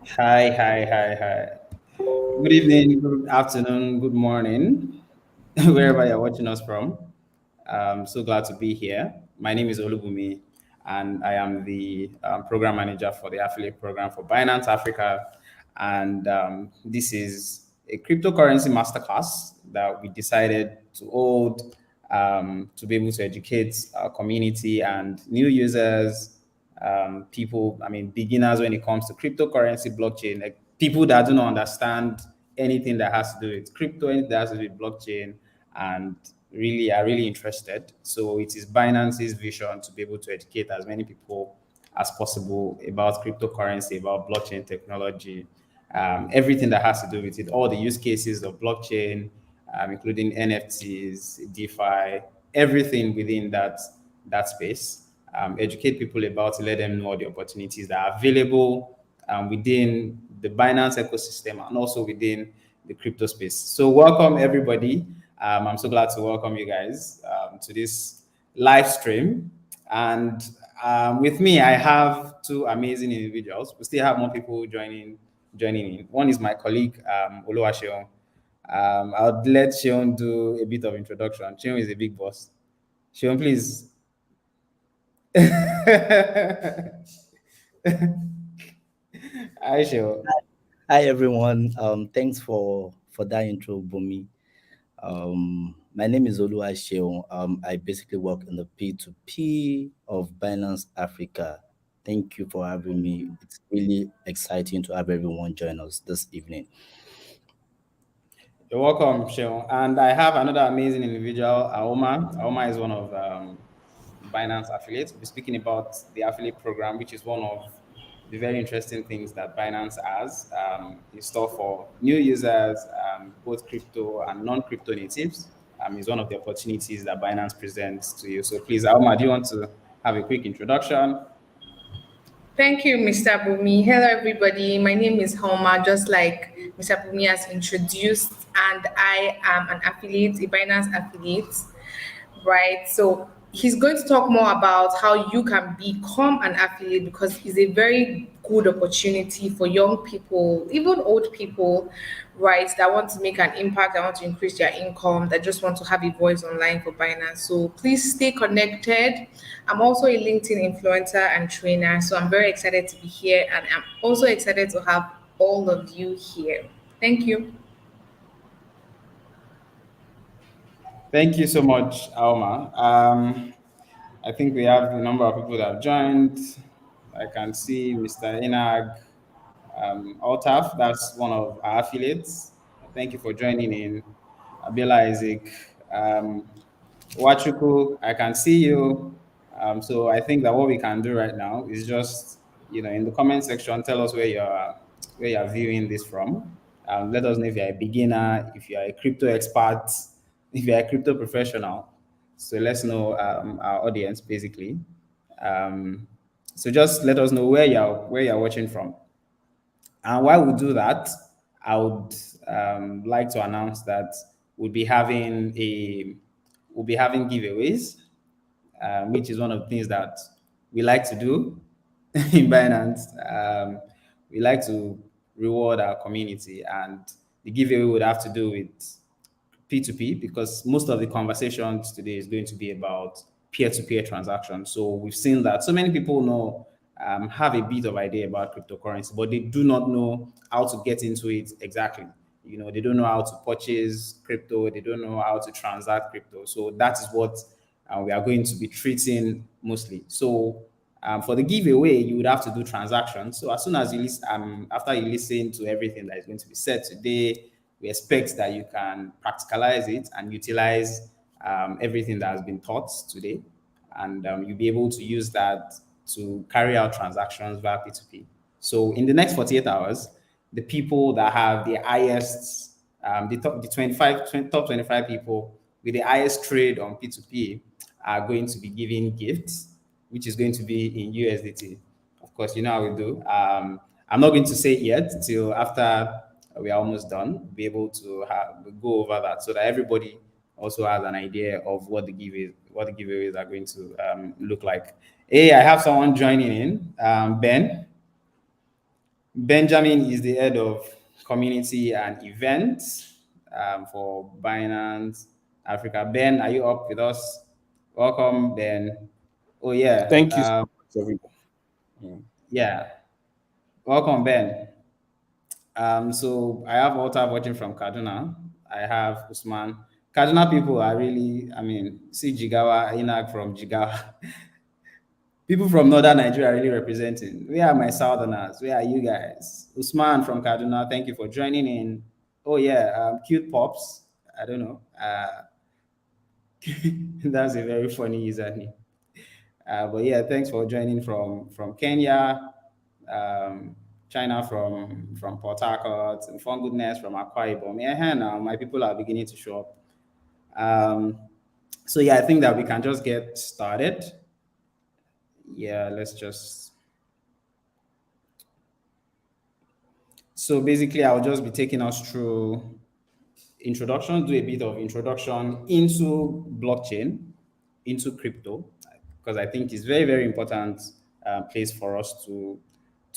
Hi, hi, hi, hi. Good evening, good afternoon, good morning, wherever you're watching us from. I'm so glad to be here. My name is Olubumi, and I am the program manager for the affiliate program for Binance Africa. And this is a cryptocurrency masterclass that we decided to hold to be able to educate our community and new users, people, I mean, beginners when it comes to cryptocurrency, blockchain, like people that do not understand anything that has to do with crypto, anything that has to do with blockchain, and really are really interested. So it is Binance's vision to be able to educate as many people as possible about cryptocurrency, about blockchain technology, everything that has to do with it, all the use cases of blockchain, including NFTs, DeFi, everything within that space. Educate people about it, let them know the opportunities that are available within the Binance ecosystem and also within the crypto space. So, welcome everybody. I'm so glad to welcome you guys to this live stream. And with me, I have two amazing individuals. We still have more people joining in. One is my colleague, Oluwaseun. I'll let Sean do a bit of introduction. Sean is a big boss. Sean, please. Hi, Sean. Hi everyone. Thanks for that intro, Bumi. My name is Olu Asheon. I basically work in the P2P of Binance Africa. Thank you for having me. It's really exciting to have everyone join us this evening. You're welcome, Sean. And I have another amazing individual, Aoma. Aoma is one of Binance affiliates. We'll be speaking about the affiliate program, which is one of the very interesting things that Binance has in store for new users, both crypto and non-crypto natives. Is one of the opportunities that Binance presents to you. So please, Aoma, do you want to have a quick introduction? Thank you, Mr. Bumi. Hello, everybody. My name is Homa, just like Mr. Bumi has introduced, and I am an affiliate, a Binance affiliate, right? So he's going to talk more about how you can become an affiliate because it's a very good opportunity for young people, even old people, right, that want to make an impact, that want to increase their income, that just want to have a voice online for Binance. So please stay connected. I'm also a LinkedIn influencer and trainer, so I'm very excited to be here, and I'm also excited to have all of you here. Thank you. Thank you so much, Alma. I think we have a number of people that have joined. I can see Mr. Inag Altaf, that's one of our affiliates. Thank you for joining in. Abiola Isaac, um, Wachuku, I can see you. So I think that what we can do right now is just, in the comment section, tell us where you're viewing this from. Let us know if you're a beginner, if you're a crypto expert, if you're a crypto professional. So let's know our audience basically. Um, so just let us know where you're watching from. And while we do that, I would like to announce that we'll be having a we'll be having giveaways, which is one of the things that we like to do in Binance. We like to reward our community, and the giveaway would have to do with P2P because most of the conversations today is going to be about peer-to-peer transactions. So we've seen that so many people have a bit of idea about cryptocurrency, but they do not know how to get into it exactly. They don't know how to purchase crypto, they don't know how to transact crypto. So that is what we are going to be treating mostly. So for the giveaway, you would have to do transactions. So as soon as after you listen to everything that is going to be said today, we expect that you can practicalize it and utilize everything that has been taught today, and you'll be able to use that to carry out transactions via P2P. So in the next 48 hours, the people that have the highest, the 25 top 25 people with the highest trade on P2P are going to be giving gifts, which is going to be in USDT. Of course, you know how we do. I'm not going to say it yet till after we are almost done. Be able to go over that so that everybody also has an idea of what the giveaways are going to look like. Hey, I have someone joining in. Ben. Benjamin is the head of community and events for Binance Africa. Ben, are you up with us? Welcome, Ben. Oh yeah, Thank you so much, everybody. Yeah. yeah. Welcome, Ben. So I have Walter watching from Kaduna. I have Usman. Kaduna people are really, I mean, see Jigawa, Inag from Jigawa. People from northern Nigeria are really representing. Where are my southerners? Where are you guys? Usman from Kaduna, thank you for joining in. Oh yeah, cute pops. I don't know. That's a very funny username. But yeah, thanks for joining from Kenya, um, China from Port Harcourt, and Fun Goodness from Akwa Ibom. Yeah, now my people are beginning to show up. Um, so yeah, I think that we can just get started. Yeah, let's just. So basically, I'll just be taking us through introduction, do a bit of introduction into blockchain, into crypto, because I think it's very, very important place for us to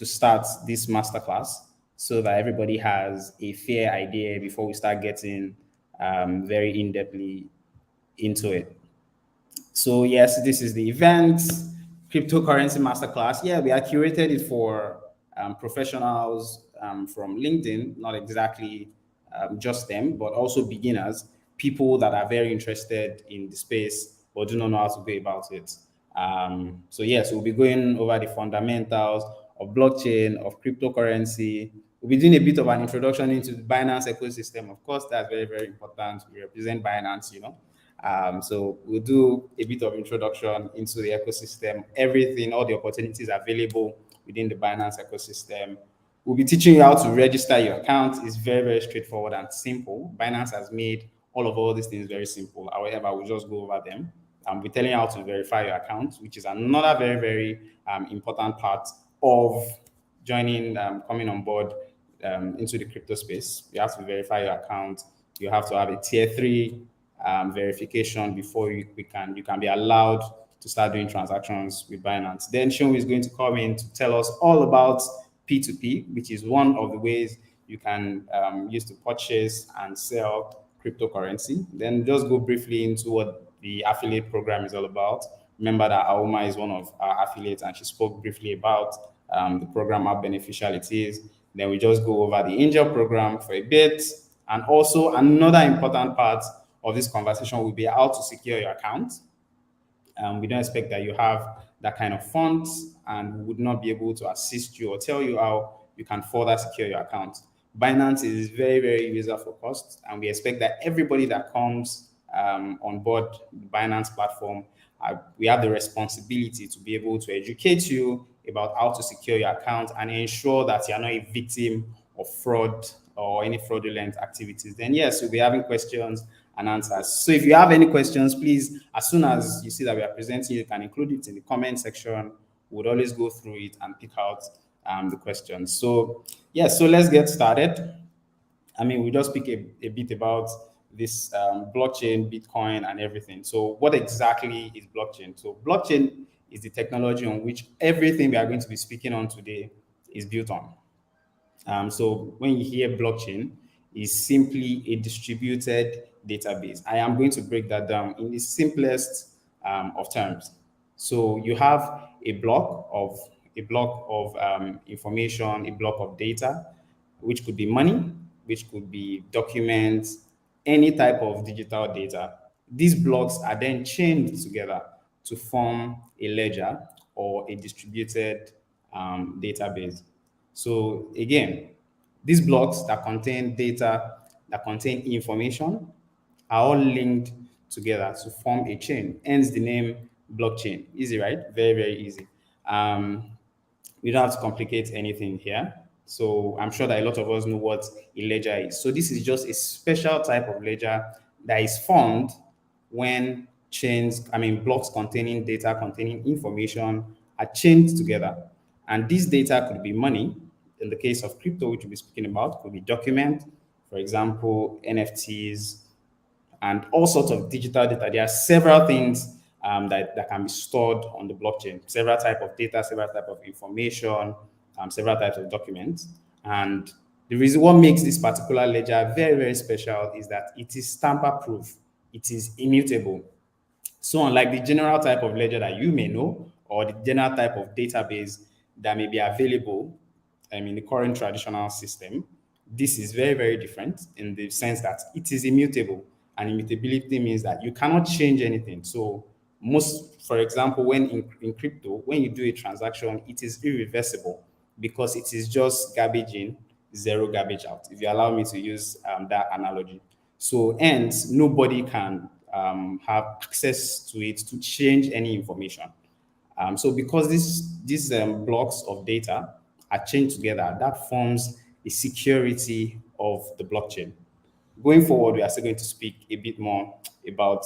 start this masterclass so that everybody has a fair idea before we start getting very in-depthly into it. So yes, this is the event, cryptocurrency masterclass. Yeah, we are curated it for professionals from LinkedIn, not exactly just them, but also beginners, people that are very interested in the space but do not know how to go about it. So yes, we'll be going over the fundamentals of blockchain, of cryptocurrency. We'll be doing a bit of an introduction into the Binance ecosystem. Of course, that's very, very important. We represent Binance, you know. So we'll do a bit of introduction into the ecosystem, everything, all the opportunities available within the Binance ecosystem. We'll be teaching you how to register your account. It's very, very straightforward and simple. Binance has made all these things very simple. However, we'll just go over them. We're telling you how to verify your account, which is another very, very important part of joining, coming on board into the crypto space. You have to verify your account. You have to have a tier three verification before you can be allowed to start doing transactions with Binance. Then Sean is going to come in to tell us all about P2P, which is one of the ways you can use to purchase and sell cryptocurrency. Then just go briefly into what the affiliate program is all about. Remember that Aoma is one of our affiliates, and she spoke briefly about the program, how beneficial it is. Then we just go over the angel program for a bit. And also another important part of this conversation will be how to secure your account. We don't expect that you have that kind of funds, and we would not be able to assist you or tell you how you can further secure your account. Binance is very, very user focused, and we expect that everybody that comes on board the Binance platform, we have the responsibility to be able to educate you about how to secure your account and ensure that you're not a victim of fraud or any fraudulent activities. Then yes, we'll be having questions and answers. So if you have any questions, please, as soon as you see that we are presenting, you can include it in the comment section. We'll always go through it and pick out the questions. So yeah, so let's get started. I mean, we just speak a bit about this blockchain, Bitcoin, and everything. So what exactly is blockchain? So blockchain is the technology on which everything we are going to be speaking on today is built on. So when you hear blockchain, is simply a distributed database. I am going to break that down in the simplest of terms. So you have a block of information, a block of data, which could be money, which could be documents, any type of digital data. These blocks are then chained together to form a ledger or a distributed database. So again, these blocks that contain data, that contain information, are all linked together to form a chain. Hence the name blockchain. Easy, right? Very, very easy. We don't have to complicate anything here. So I'm sure that a lot of us know what a ledger is. So this is just a special type of ledger that is formed when blocks containing data, containing information are chained together. And this data could be money. In the case of crypto, which we'll be speaking about, could be document, for example, NFTs, and all sorts of digital data. There are several things that can be stored on the blockchain, several type of data, several type of information, several types of documents. And the reason what makes this particular ledger very, very special is that it is tamper proof, it is immutable. So unlike the general type of ledger that you may know, or the general type of database that may be available in the current traditional system, this is very, very different in the sense that it is immutable. And immutability means that you cannot change anything. So for example, when in crypto, when you do a transaction, it is irreversible because it is just garbage in, zero garbage out, if you allow me to use that analogy. So hence, nobody can have access to it to change any information. So because these blocks of data are chained together, that forms a security of the blockchain. Going forward, we are still going to speak a bit more about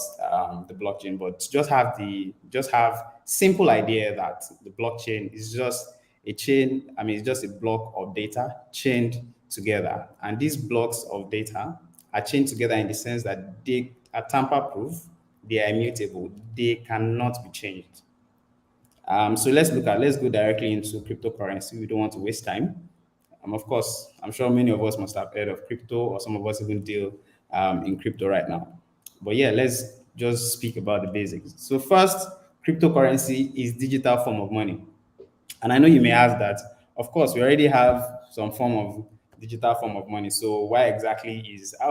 the blockchain, but just have simple idea that the blockchain is just a chain. It's just a block of data chained together, and these blocks of data are chained together in the sense that they are tamper-proof, they are immutable, they cannot be changed. So let's go directly into cryptocurrency. We don't want to waste time. Of course, I'm sure many of us must have heard of crypto, or some of us even deal in crypto right now. But yeah, let's just speak about the basics. So first, cryptocurrency is digital form of money. And I know you may ask that, of course, we already have some form of digital form of money. So how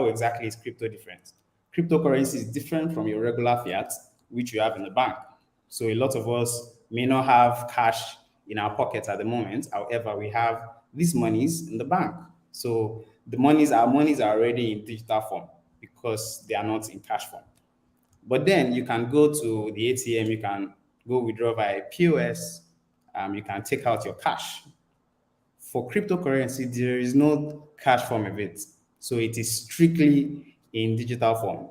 exactly is crypto different? Cryptocurrency is different from your regular fiat, which you have in the bank. So a lot of us may not have cash in our pockets at the moment. However, we have these monies in the bank. So our monies are already in digital form because they are not in cash form. But then you can go to the ATM, you can go withdraw via POS, you can take out your cash. For cryptocurrency, there is no cash form of it. So it is strictly in digital form.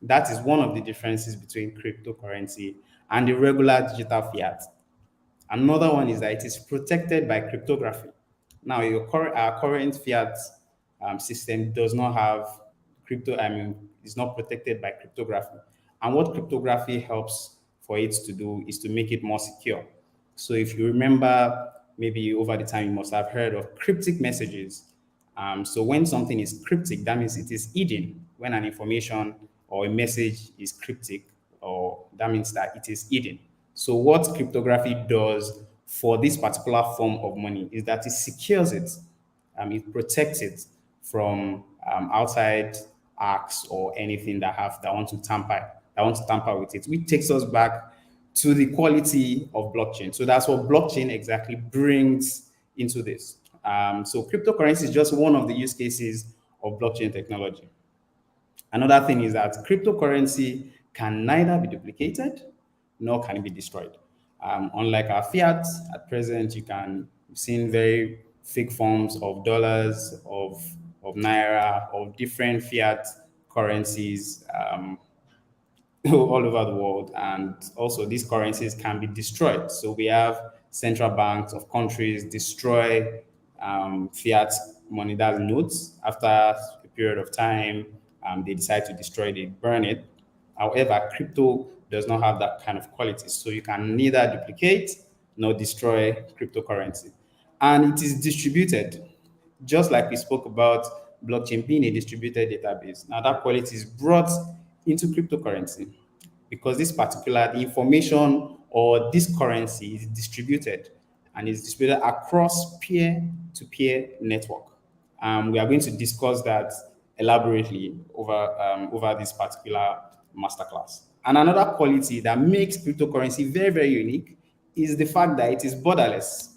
That is one of the differences between cryptocurrency and the regular digital fiat. Another one is that it is protected by cryptography. Now, our current fiat system does not have is not protected by cryptography. And what cryptography helps for it to do is to make it more secure. So if you remember, maybe over the time you must have heard of cryptic messages. So when something is cryptic, that means it is hidden. When an information or a message is cryptic, or that means that it is hidden. So what cryptography does for this particular form of money is that it secures it, it protects it from outside acts or anything that want to tamper with it, which takes us back to the quality of blockchain. So that's what blockchain exactly brings into this. So cryptocurrency is just one of the use cases of blockchain technology. Another thing is that cryptocurrency can neither be duplicated nor can it be destroyed. Unlike our fiat, at present, you've seen very fake forms of dollars, of naira, of different fiat currencies. All over the world. And also, these currencies can be destroyed. So we have central banks of countries destroy fiat money, that's notes. After a period of time, they decide to destroy it, burn it. However, crypto does not have that kind of quality. So you can neither duplicate nor destroy cryptocurrency. And it is distributed, just like we spoke about blockchain being a distributed database. Now that quality is brought into cryptocurrency because the information or this currency is distributed and is distributed across peer-to-peer network. We are going to discuss that elaborately over this particular masterclass. And another quality that makes cryptocurrency very, very unique is the fact that it is borderless.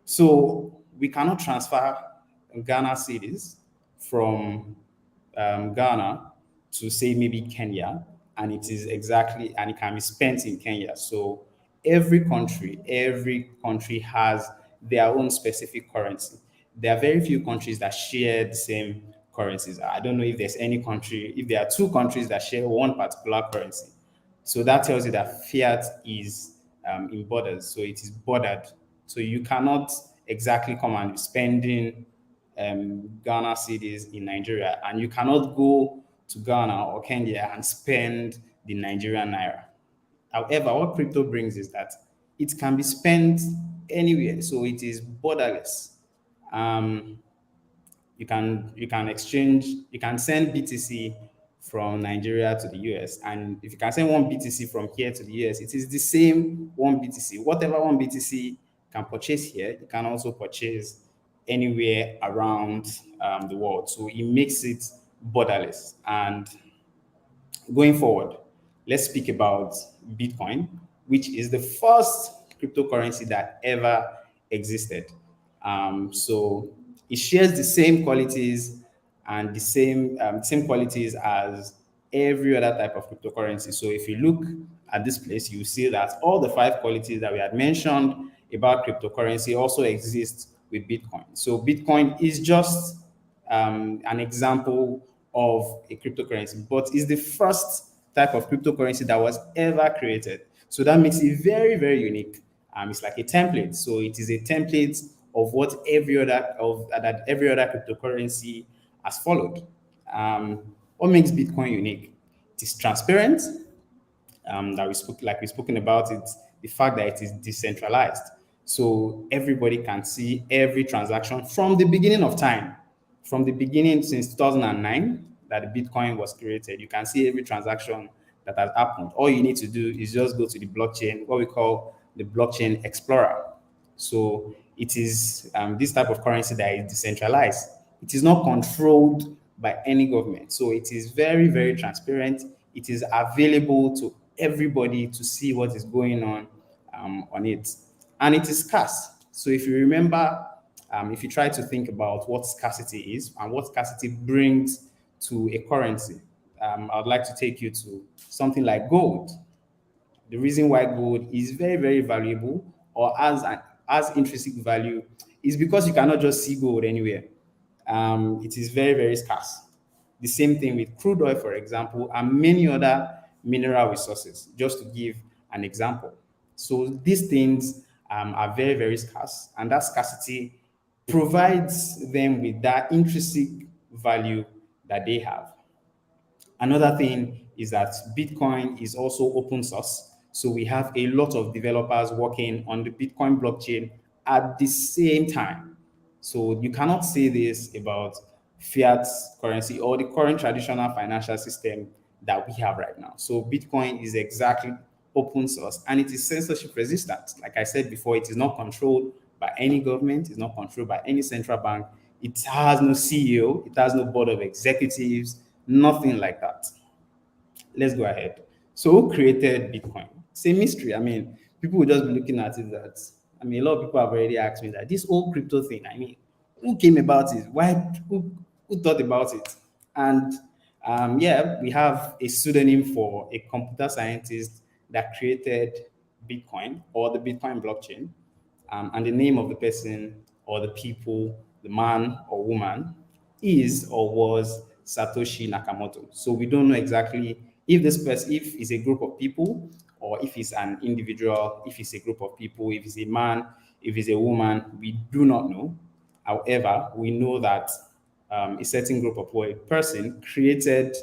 So we cannot transfer Ghana cedis from Ghana to say maybe Kenya, and it can be spent in Kenya. So every country has their own specific currency. There are very few countries that share the same currencies. I don't know if if there are two countries that share one particular currency. So that tells you that fiat is in borders, so it is bordered. So you cannot exactly come and be spending Ghana cedis in Nigeria, and you cannot go to Ghana or Kenya and spend the Nigerian naira. However, what crypto brings is that it can be spent anywhere. So it is borderless. Um, you can exchange, you can send BTC from Nigeria to the US, and if you can send one BTC from here to the US, it is the same one BTC. Whatever one BTC can purchase here, you can also purchase anywhere around the world. So it makes it borderless. And going forward, let's speak about Bitcoin, which is the first cryptocurrency that ever existed. So it shares the same qualities and the same qualities as every other type of cryptocurrency. So if you look at this place, you see that all the five qualities that we had mentioned about cryptocurrency also exist with Bitcoin. So Bitcoin is just an example of a cryptocurrency, but it's the first type of cryptocurrency that was ever created. So that makes it very, very unique. It's like a template. So it is a template of what every other cryptocurrency has followed. What makes Bitcoin unique? It is transparent, that we've spoken about it, the fact that it is decentralized. So everybody can see every transaction from the beginning of time, from the beginning since 2009 that the Bitcoin was created. You can see every transaction that has happened. All you need to do is just go to the blockchain, what we call the blockchain explorer. So it is this type of currency that is decentralized. It is not controlled by any government. So it is very, very transparent. It is available to everybody to see what is going on it. And it is scarce. So if you remember, if you try to think about what scarcity is and what scarcity brings to a currency, I'd like to take you to something like gold. The reason why gold is very, very valuable or has intrinsic value is because you cannot just see gold anywhere. It is very, very scarce. The same thing with crude oil, for example, and many other mineral resources, just to give an example. So these things are very, very scarce, and that scarcity provides them with that intrinsic value that they have. Another thing is that Bitcoin is also open source. So we have a lot of developers working on the Bitcoin blockchain at the same time. So you cannot say this about fiat currency or the current traditional financial system that we have right now. So Bitcoin is exactly open source and it is censorship resistant. Like I said before, it is not controlled by any government, it's not controlled by any central bank. It has no CEO, it has no board of executives, nothing like that. Let's go ahead. So who created Bitcoin? It's a mystery. I mean, people will just be looking at it that, I mean, a lot of people have already asked me that this whole crypto thing, I mean, who came about it? Who thought about it? And yeah, we have a pseudonym for a computer scientist that created Bitcoin or the Bitcoin blockchain. And the name of the person or the people, the man or woman, is or was Satoshi Nakamoto. So we don't know exactly if this person, if it's a group of people, or if it's an individual, if it's a group of people, if it's a man, if it's a woman, we do not know. However, we know that a certain group of or a person created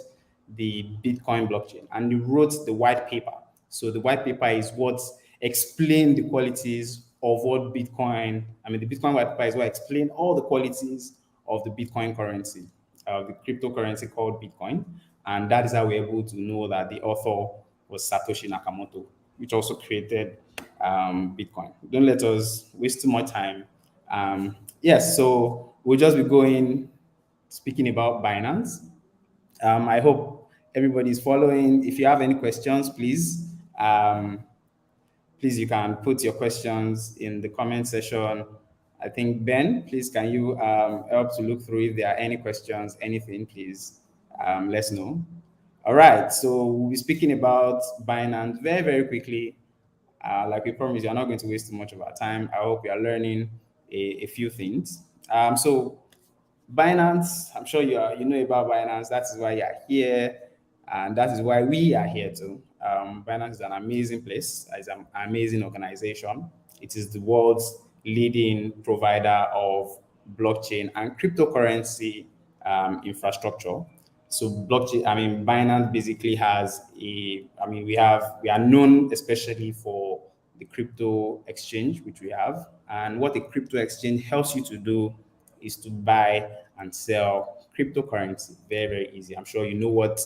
the Bitcoin blockchain and he wrote the white paper. So the white paper is what explained the qualities of what Bitcoin, I mean, the Bitcoin white paper is what explained all the qualities of the Bitcoin currency, the cryptocurrency called Bitcoin. And that is how we're able to know that the author was Satoshi Nakamoto, which also created Bitcoin. Don't let us waste too much time. Yes, so we'll just be going, speaking about Binance. I hope everybody is following. If you have any questions, please you can put your questions in the comment section. I think Ben, please can you help to look through if there are any questions, anything, please let's know. All right, so we'll be speaking about Binance very, very quickly. Like we promised, you're not going to waste too much of our time. I hope you are learning a few things. So Binance, I'm sure you know about Binance. That is why you are here, and that is why we are here too. Binance is an amazing place. It's an amazing organization. It is the world's leading provider of blockchain and cryptocurrency infrastructure. So blockchain, I mean, Binance basically has a, I mean, we are known especially for the crypto exchange, which we have. And what a crypto exchange helps you to do is to buy and sell cryptocurrency. Very, very easy. I'm sure you know what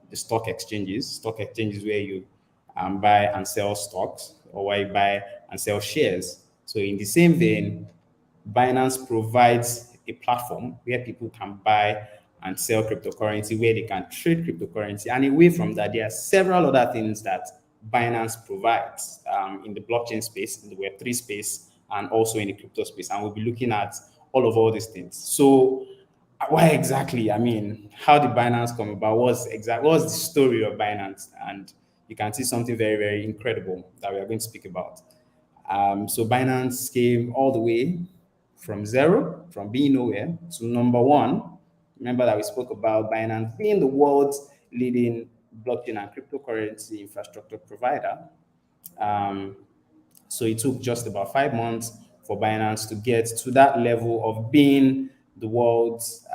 the stock exchange is. Stock exchange is where you buy and sell stocks, or where you buy and sell shares. So, in the same vein, Binance provides a platform where people can buy and sell cryptocurrency, where they can trade cryptocurrency. And away from that, there are several other things that Binance provides in the blockchain space, in the Web3 space, and also in the crypto space. And we'll be looking at all these things. So, why exactly? I mean, how did Binance come about? What's the story of Binance? And you can see something very, very incredible that we are going to speak about. So Binance came all the way from zero, from being nowhere, to number one. Remember that we spoke about Binance being the world's leading blockchain and cryptocurrency infrastructure provider. Um, so it took just about 5 months for Binance to get to that level of being the world's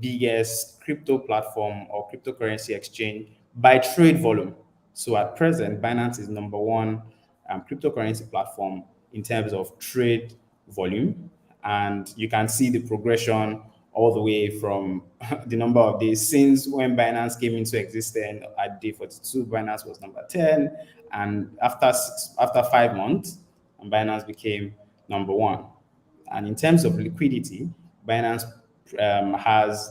biggest crypto platform or cryptocurrency exchange by trade volume. So at present, Binance is number one cryptocurrency platform in terms of trade volume. And you can see the progression all the way from the number of days since when Binance came into existence. At day 42, Binance was number 10, and after 5 months, Binance became number one. And in terms of liquidity, Binance has,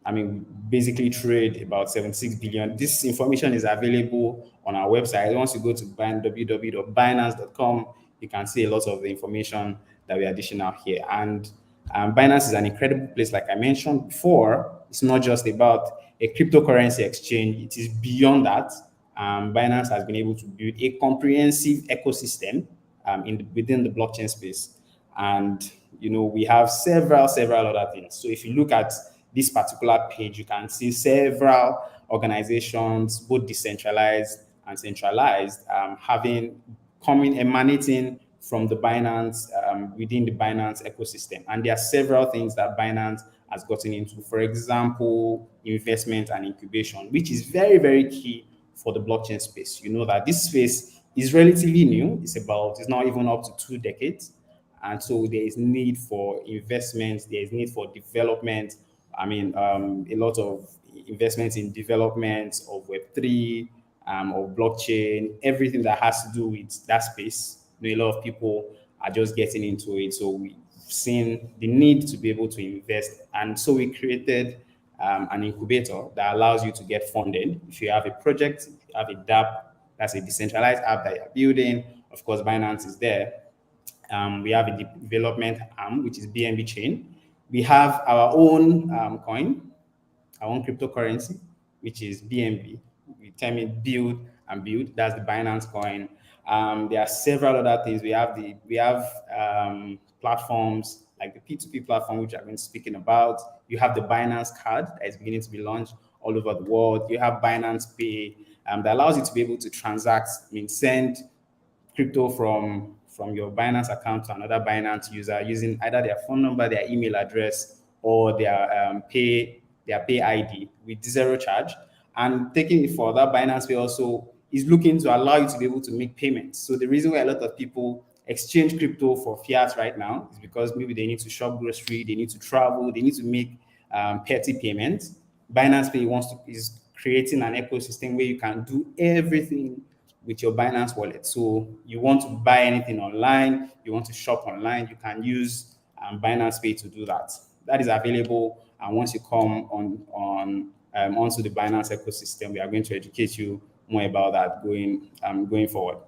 I mean, basically trade about 76 billion. This information is available on our website. Once you go to www.binance.com, you can see a lot of the information that we are dishing out here. And Binance is an incredible place, like I mentioned before. It's not just about a cryptocurrency exchange, it is beyond that. Binance has been able to build a comprehensive ecosystem within the blockchain space. And we have several other things. So if you look at this particular page, you can see several organizations, both decentralized and centralized, emanating from the Binance, within the Binance ecosystem. And there are several things that Binance has gotten into. For example, investment and incubation, which is very, very key for the blockchain space. You know that this space is relatively new. It's not even up to 2 decades. And so there is need for investment, there is need for development. I mean, a lot of investments in development of Web3, of blockchain, everything that has to do with that space. A lot of people are just getting into it. So we've seen the need to be able to invest. And so we created an incubator that allows you to get funded. If you have a project, if you have a DApp, that's a decentralized app that you're building, of course, Binance is there. We have a development arm, which is BNB chain. We have our own coin, our own cryptocurrency, which is BNB. We term it build and build. That's the Binance coin. There are several other things. We have platforms like the P2P platform, which I've been speaking about. You have the Binance card that is beginning to be launched all over the world. You have Binance Pay that allows you to be able to transact, send crypto from your Binance account to another Binance user using either their phone number, their email address, or their pay ID with zero charge. And taking it further, Binance Pay also is looking to allow you to be able to make payments. So the reason why a lot of people exchange crypto for fiat right now is because maybe they need to shop grocery, they need to travel, they need to make petty payments. Binance Pay is creating an ecosystem where you can do everything with your Binance wallet. So you want to buy anything online, you want to shop online, you can use Binance Pay to do that. That is available. And once you come onto the Binance ecosystem, we are going to educate you more about that going forward.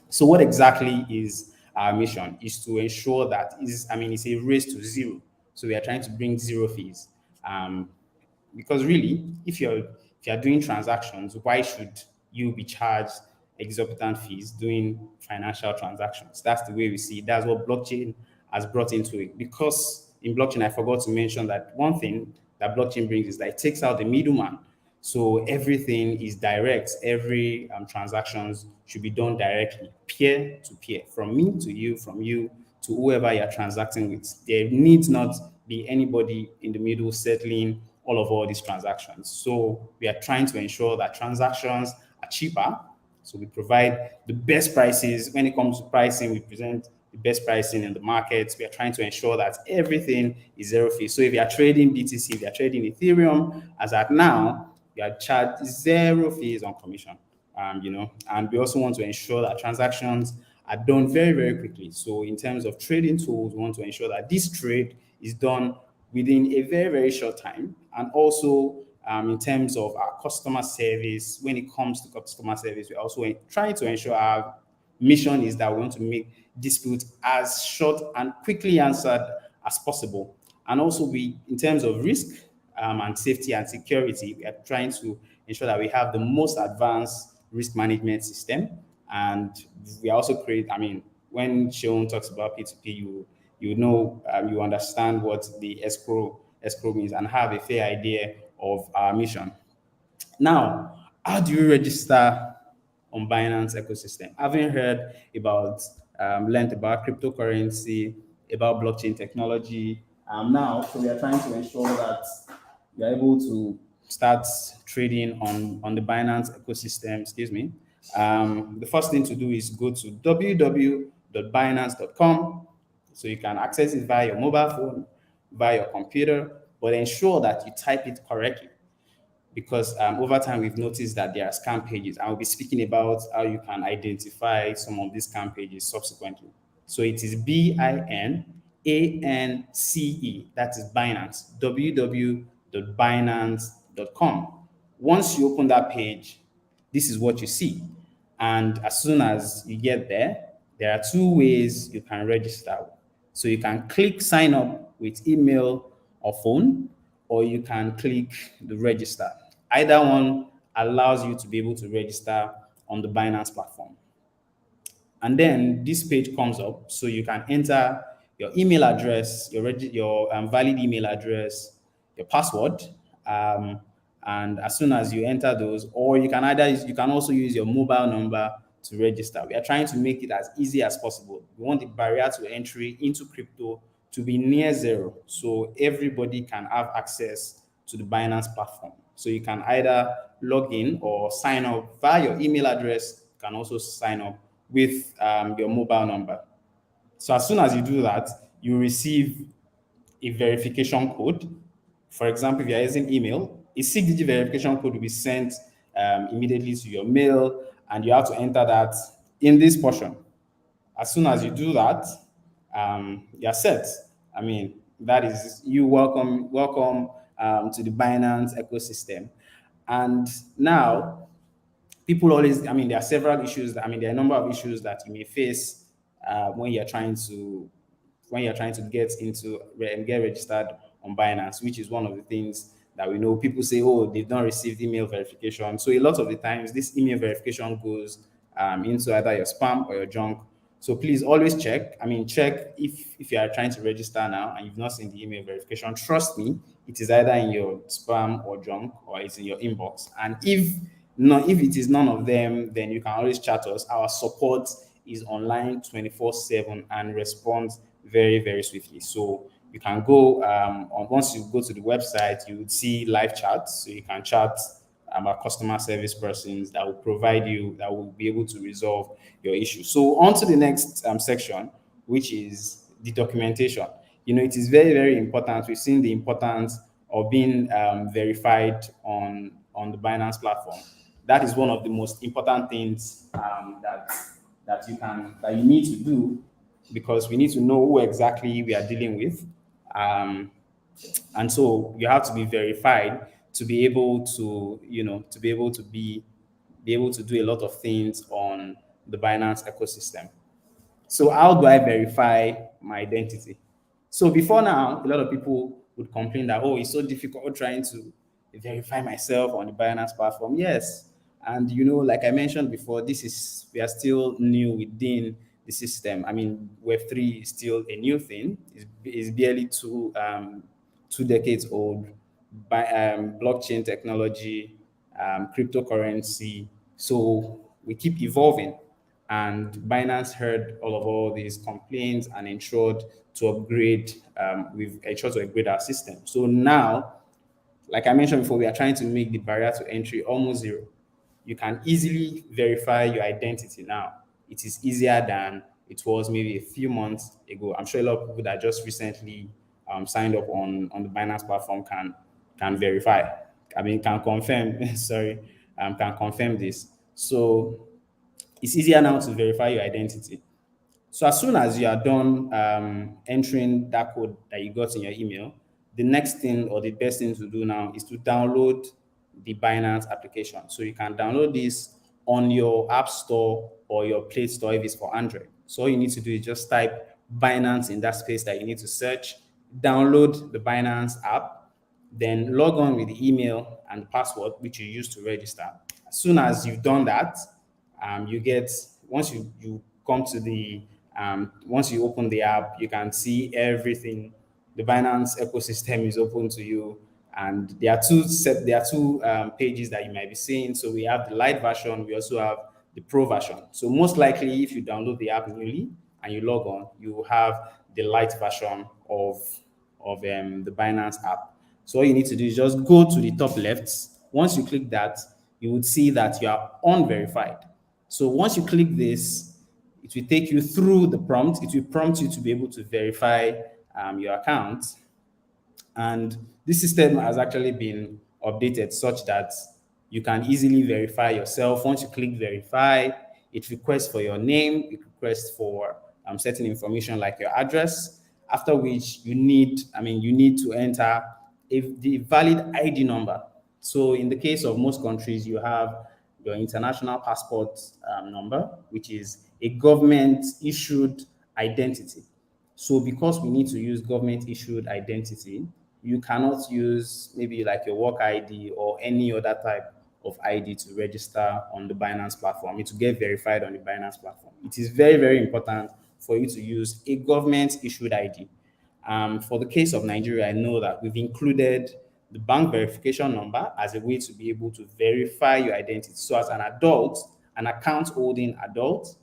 So what exactly is our mission? Is to ensure that it's a race to zero. So we are trying to bring zero fees. Because really, if you're doing transactions, why should you be charged exorbitant fees doing financial transactions? That's the way we see it. That's what blockchain has brought into it. Because in blockchain, I forgot to mention that one thing that blockchain brings is that it takes out the middleman. So everything is direct. Every transactions should be done directly, peer to peer, from me to you, from you to whoever you're transacting with. There needs not be anybody in the middle settling all these transactions. So we are trying to ensure that transactions are cheaper So we provide the best prices. When it comes to pricing, we present the best pricing in the market. We are trying to ensure that everything is zero fee. So if you are trading BTC, if you are trading Ethereum, as at now, you are charged zero fees on commission. And we also want to ensure that transactions are done very, very quickly. So in terms of trading tools, we want to ensure that this trade is done within a very, very short time. And also in terms of our customer service, when it comes to customer service, we're also trying to ensure our mission is that we want to make disputes as short and quickly answered as possible. And also, in terms of risk and safety and security, we are trying to ensure that we have the most advanced risk management system. And we also create, when Sean talks about P2P, you know, you understand what the escrow means and have a fair idea of our mission. Now, how do you register on Binance ecosystem? Having heard about, learned about cryptocurrency, about blockchain technology, now, so we are trying to ensure that you're able to start trading on the Binance ecosystem. Excuse me. The first thing to do is go to www.binance.com. So you can access it via your mobile phone, via your computer, but ensure that you type it correctly because over time we've noticed that there are scam pages. I will be speaking about how you can identify some of these scam pages subsequently. So it is BINANCE, that is Binance, www.binance.com. Once you open that page, this is what you see. And as soon as you get there, there are two ways you can register. So you can click sign up with email or phone, or you can click the register. Either one allows you to be able to register on the Binance platform. And then this page comes up, so you can enter your email address, your valid email address, your password, and as soon as you enter those, or you can also use your mobile number to register. We are trying to make it as easy as possible. We want the barrier to entry into crypto to be near zero, so everybody can have access to the Binance platform. So you can either log in or sign up via your email address. You can also sign up with your mobile number. So as soon as you do that, you receive a verification code. For example, if you're using email, a 6-digit verification code will be sent immediately to your mail, and you have to enter that in this portion. As soon as you do that, you're set. That is you welcome to the Binance ecosystem. And now people always, there are several issues there are a number of issues that you may face when you're trying to get into and get registered on Binance, which is one of the things that we know. People say, oh, they've not received email verification. So a lot of the times this email verification goes into either your spam or your junk. So please always check. Check if you are trying to register now and you've not seen the email verification. Trust me, it is either in your spam or junk, or it's in your inbox. And if it is none of them, then you can always chat us. Our support is online 24/7 and responds very, very swiftly. So you can go once you go to the website, you would see live chats. So you can chat our customer service persons that will be able to resolve your issue. So on to the next section, which is the documentation. It is very, very important. We've seen the importance of being verified on the Binance platform. That is one of the most important things that you need to do, because we need to know who exactly we are dealing with. And so you have to be verified to be able to, be able to do a lot of things on the Binance ecosystem. So how do I verify my identity? So before now, a lot of people would complain that, oh, it's so difficult trying to verify myself on the Binance platform. Yes. And like I mentioned before, we are still new within the system. Web3 is still a new thing. It's barely 2 decades old. By blockchain technology, cryptocurrency. So we keep evolving. And Binance heard all these complaints and ensured to upgrade. We've ensured to upgrade our system. So now, like I mentioned before, we are trying to make the barrier to entry almost zero. you can easily verify your identity now. It is easier than it was maybe a few months ago. I'm sure a lot of people that just recently signed up on the Binance platform can verify. I mean, can confirm. Sorry, can confirm this. So it's easier now to verify your identity. So as soon as you are done entering that code that you got in your email, the next thing or the best thing to do now is to download the Binance application. So you can download this on your App Store or your Play Store if it's for Android. So all you need to do is just type Binance in that space that you need to search, download the Binance app, then log on with the email and password which you use to register. As soon as you've done that, you get once you come to the once you open the app, you can see everything. The Binance ecosystem is open to you, and there are two pages that you might be seeing. So we have the light version. We also have the pro version. So most likely, if you download the app newly and you log on, you will have the light version of the Binance app. So all you need to do is just go to the top left. Once you click that, you would see that you are unverified. So once you click this, it will take you through the prompt. It will prompt you to be able to verify your account. And this system has actually been updated such that you can easily verify yourself. Once you click verify, it requests for your name, it requests for certain information like your address, after which you need to enter the valid ID number. So in the case of most countries, you have your international passport number, which is a government issued identity. So because we need to use government issued identity, you cannot use maybe like your work ID or any other type of ID to register on the Binance platform. It will get verified on the Binance platform. It is very, very important for you to use a government issued ID. For the case of Nigeria, I know that we've included the bank verification number as a way to be able to verify your identity. So as an adult, an account holding adult,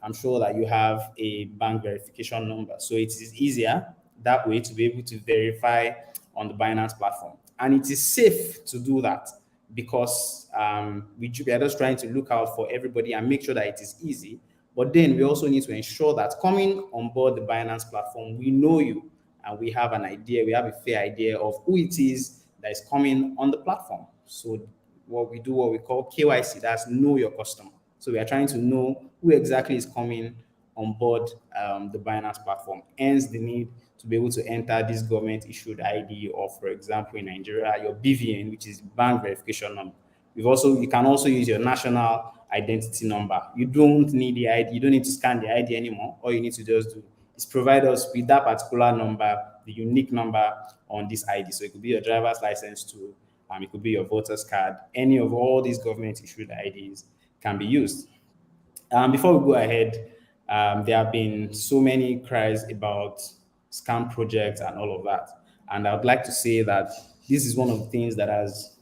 I'm sure that you have a bank verification number. So it is easier that way to be able to verify on the Binance platform. And it is safe to do that because we are just trying to look out for everybody and make sure that it is easy. But then we also need to ensure that coming on board the Binance platform, we know you and we have an idea, we have a fair idea of who it is that is coming on the platform. So what we call KYC, that's know your customer. So we are trying to know who exactly is coming on board the Binance platform. Hence the need to be able to enter this government issued ID, or for example in Nigeria, your BVN, which is bank verification number. You can also use your national identity number. You don't need the ID, you don't need to scan the ID anymore. All you need to just do is provide us with that particular number, the unique number on this ID. So it could be your driver's license too, it could be your voter's card. Any of all these government issued IDs can be used. Before we go ahead, there have been so many cries about scam projects and all of that. And I would like to say that this is one of the things that has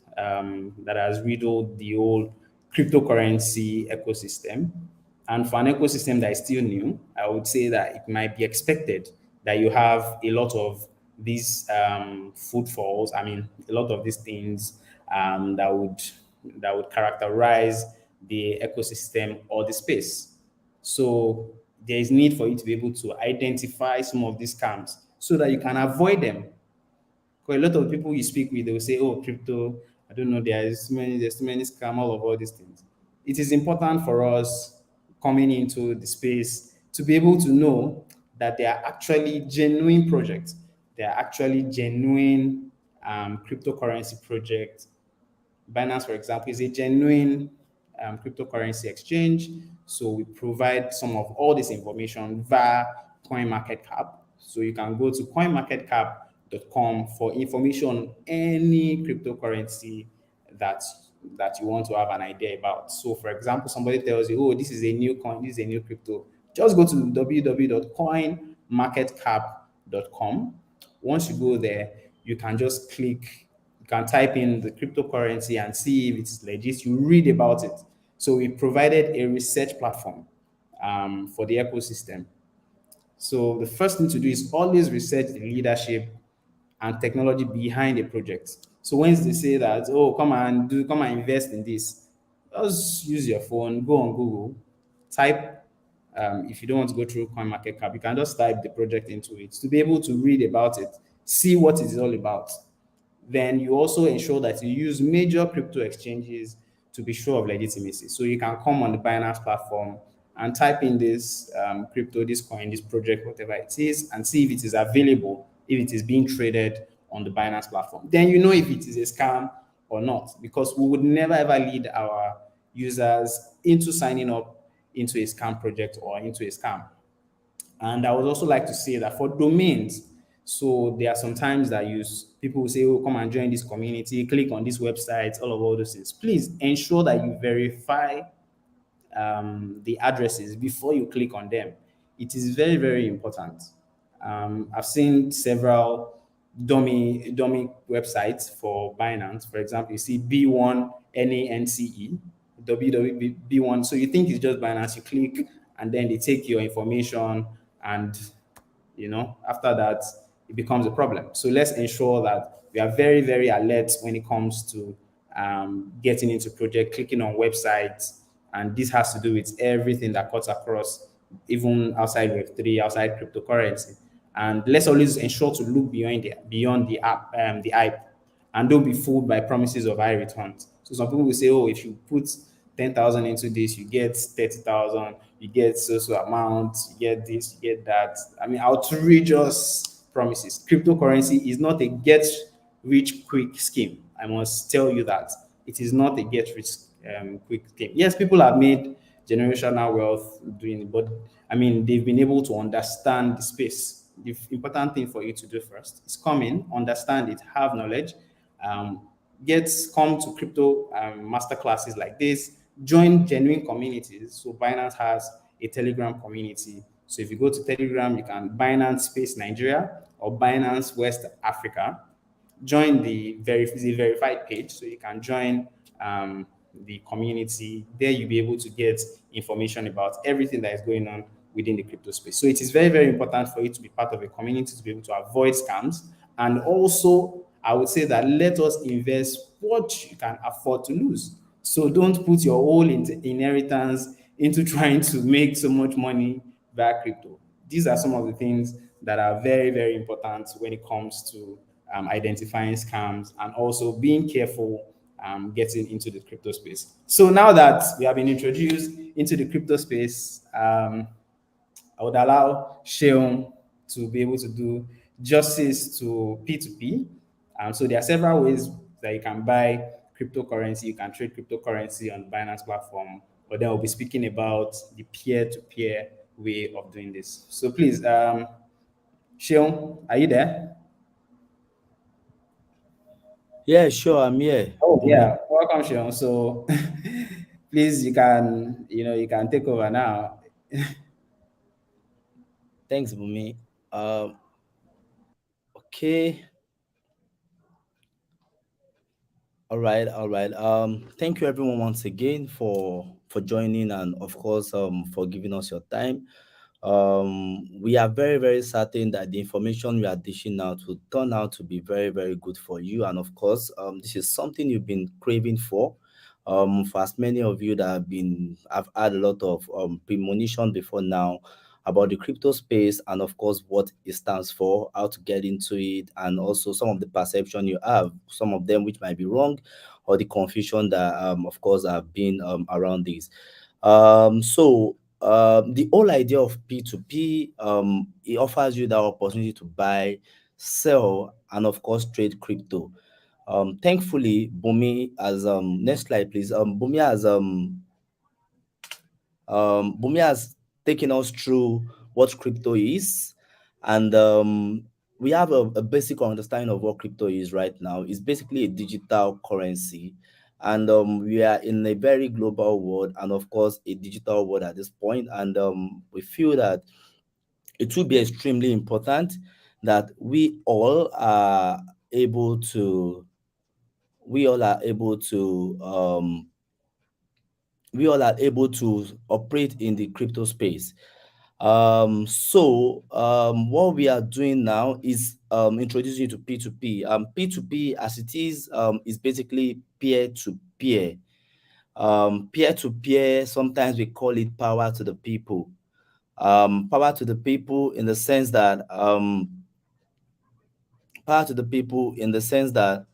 riddled the whole cryptocurrency ecosystem. And for an ecosystem that is still new, I would say that it might be expected that you have a lot of these footfalls. I mean, a lot of these things that would characterize the ecosystem or the space. So there is need for you to be able to identify some of these scams so that you can avoid them. Because a lot of people you speak with, they will say, "Oh, crypto, I don't know, there's too many scam, all these things." It is important for us coming into the space to be able to know that they are actually genuine projects. They are actually genuine cryptocurrency projects. Binance, for example, is a genuine cryptocurrency exchange. So we provide some of all this information via CoinMarketCap. So you can go to coinmarketcap.com for information on any cryptocurrency that that you want to have an idea about. So for example, somebody tells you, "Oh, this is a new coin, this is a new crypto." Just go to www.coinmarketcap.com. Once you go there, you can just click, you can type in the cryptocurrency and see if it's legit. You read about it. So we provided a research platform for the ecosystem. So the first thing to do is always research the leadership and technology behind a project. So once they say that, "Oh, come and invest in this," Just use your phone, go on Google, type. If you don't want to go through CoinMarketCap, you can just type the project into it to be able to read about it, see what it is all about. Then you also ensure that you use major crypto exchanges to be sure of legitimacy. So you can come on the Binance platform and type in this crypto, this coin, this project, whatever it is, and see if it is available, if it is being traded on the Binance platform. Then you know if it is a scam or not, because we would never ever lead our users into signing up into a scam project or into a scam. And I would also like to say that for domains, so there are some times that people will say, "Oh, come and join this community, click on this website," all those things. Please ensure that you verify the addresses before you click on them. It is very, very important. I've seen several dummy websites for Binance. For example, you see B1 NANCE, WWB1. So you think it's just Binance, you click, and then they take your information, and after that, it becomes a problem. So let's ensure that we are very, very alert when it comes to getting into project, clicking on websites, and this has to do with everything that cuts across, even outside Web3, outside cryptocurrency. And let's always ensure to look beyond the app, the hype, and don't be fooled by promises of high returns. So some people will say, "Oh, if you put 10,000 into this, you get 30,000, you get so amount, you get this, you get that." I mean, outrageous promises. Cryptocurrency is not a get rich quick scheme. I must tell you that it is not a get rich quick scheme. Yes, people have made generational wealth doing it, but I mean, they've been able to understand the space. The important thing for you to do first is come in, understand it, have knowledge, um, come to crypto masterclasses like this, join genuine communities. So Binance has a Telegram community. So if you go to Telegram, you can Binance Space Nigeria or Binance West Africa. Join the verified page, so you can join the community. There you'll be able to get information about everything that is going on within the crypto space. So it is very, very important for you to be part of a community to be able to avoid scams. And also, I would say that let us invest what you can afford to lose. So don't put your whole inheritance into trying to make so much money via crypto. These are some of the things that are very, very important when it comes to identifying scams and also being careful getting into the crypto space. So now that we have been introduced into the crypto space, I would allow Sheon to be able to do justice to P2P. So there are several ways that you can buy cryptocurrency. You can trade cryptocurrency on the Binance platform, but then we'll be speaking about the peer-to-peer way of doing this. So please, Sheon, are you there? Yeah, sure, I'm here, Oh Bumi. yeah, welcome, Sheon. So please, you can take over now. Thanks, Bumi. Um, okay. All right, all right. Thank you everyone once again for joining, and of course for giving us your time. We are very, very certain that the information we are dishing out will turn out to be very, very good for you. And of course, this is something you've been craving for. For as many of you that have had a lot of premonition before now about the crypto space, and of course what it stands for, how to get into it, and also some of the perception you have, some of them which might be wrong, or the confusion that of course have been around this. The whole idea of P2P, it offers you the opportunity to buy, sell, and of course trade crypto. Thankfully, Bumi has next slide, please. Bumi has taken us through what crypto is, and we have a basic understanding of what crypto is right now. It's basically a digital currency, and we are in a very global world, and of course, a digital world at this point. And we feel that it will be extremely important that able to we all are able to operate in the crypto space. What we are doing now is introducing you to P2P. P2P, as it is basically peer to peer. Peer to peer, sometimes we call it power to the people. Power to the people in the sense that power to the people in the sense that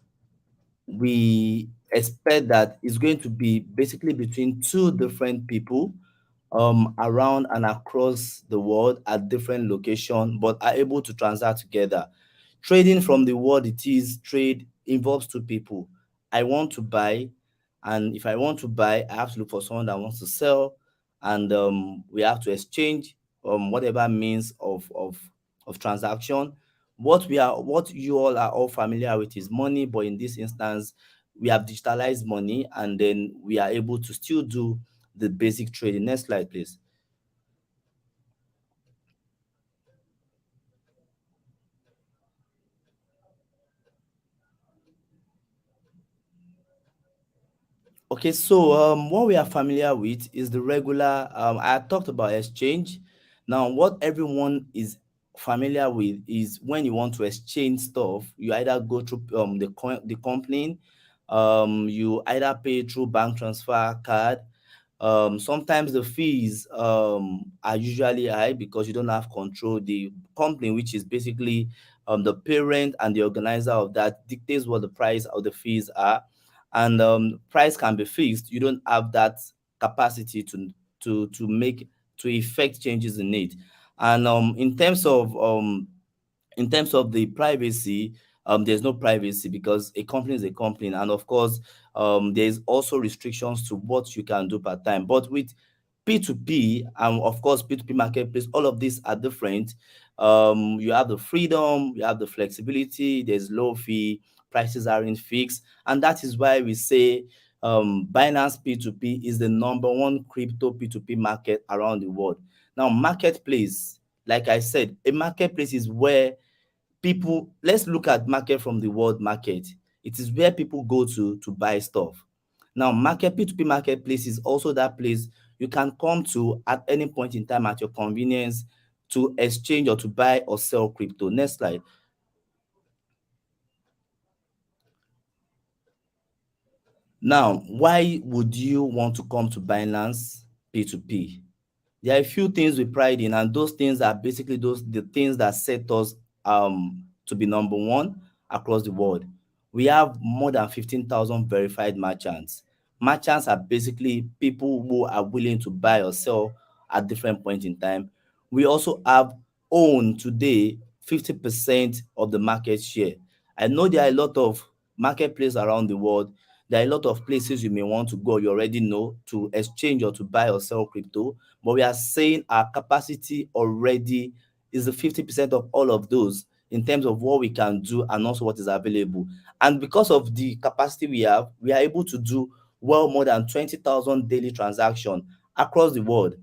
we expect that it's going to be basically between two different people around and across the world at different locations, but are able to transact together. Trading from the world it is, trade involves two people. I want to buy, and if I want to buy, I have to look for someone that wants to sell, and we have to exchange whatever means of transaction. What you all are all familiar with is money, but in this instance, we have digitalized money, and then we are able to still do the basic trading. Next slide, please. Okay, so what we are familiar with is the regular. I talked about exchange. Now, what everyone is familiar with is when you want to exchange stuff, you either go through the company, you either pay through bank transfer card. Sometimes the fees are usually high because you don't have control. The company, which is basically the parent and the organizer of that, dictates what the price of the fees are, and price can be fixed. You don't have that capacity to make to effect changes in it. And in terms of the privacy, there's no privacy because a company is a company, and of course, there's also restrictions to what you can do per time. But with P2P, and of course P2P marketplace, all of these are different. You have the freedom, you have the flexibility, there's low fee, prices aren't fixed, and that is why we say Binance P2P is the number one crypto P2P market around the world. Now, marketplace, like I said, a marketplace is where people, let's look at market from the world market. It is where people go to buy stuff. Now, market P2P marketplace is also that place you can come to at any point in time at your convenience to exchange or to buy or sell crypto. Next slide. Now, why would you want to come to Binance P2P? There are a few things we pride in, and those things are basically the things that set us to be number one across the world. We have more than 15,000 verified merchants. Merchants are basically people who are willing to buy or sell at different points in time. We also have own today 50% of the market share. I know there are a lot of marketplaces around the world. There are a lot of places you may want to go, you already know, to exchange or to buy or sell crypto, but we are saying our capacity already is the 50% of all of those in terms of what we can do and also what is available. And because of the capacity we have, we are able to do well more than 20,000 daily transactions across the world.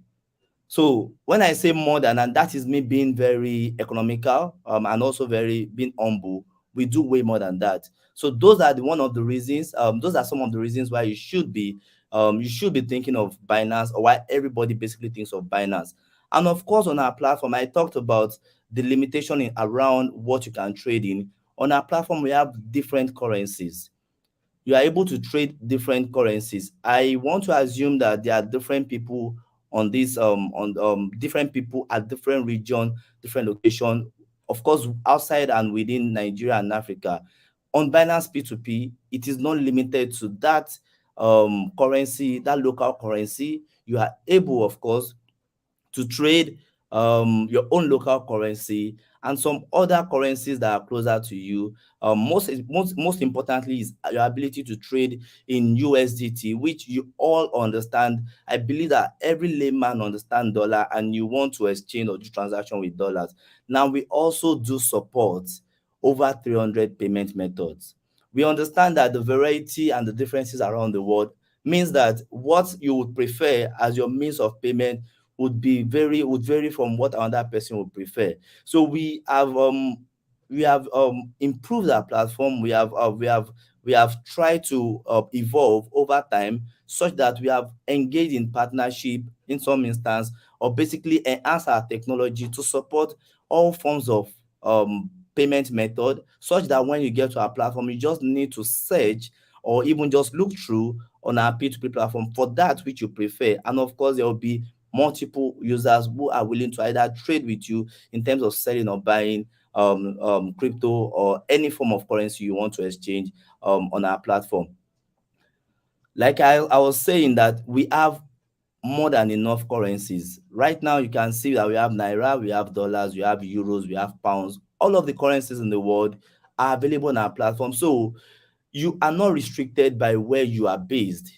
So when I say more than, and that is me being very economical, and also very being humble, we do way more than that. So those are the one of the reasons. Those are some of the reasons why you should be thinking of Binance, or why everybody basically thinks of Binance. And of course, on our platform, I talked about the limitation around what you can trade in. On our platform, we have different currencies. You are able to trade different currencies. I want to assume that there are different people on this on different people at different region, different location, of course outside and within Nigeria and Africa. On Binance P2P, it is not limited to that currency, that local currency. You are able, of course, to trade your own local currency and some other currencies that are closer to you. Most importantly is your ability to trade in USDT, which you all understand. I believe that every layman understand dollar, and you want to exchange or do transaction with dollars. Now, we also do support over 300 payment methods. We understand that the variety and the differences around the world means that what you would prefer as your means of payment would vary from what another person would prefer. So we have improved our platform. We have tried to evolve over time such that we have engaged in partnership in some instance, or basically enhance our technology to support all forms of payment method, such that when you get to our platform, you just need to search or even just look through on our P2P platform for that which you prefer. And of course, there will be multiple users who are willing to either trade with you in terms of selling or buying crypto or any form of currency you want to exchange on our platform. Like I was saying, that we have more than enough currencies. Right now, you can see that we have Naira, we have dollars, we have euros, we have pounds. All of the currencies in the world are available on our platform. So you are not restricted by where you are based.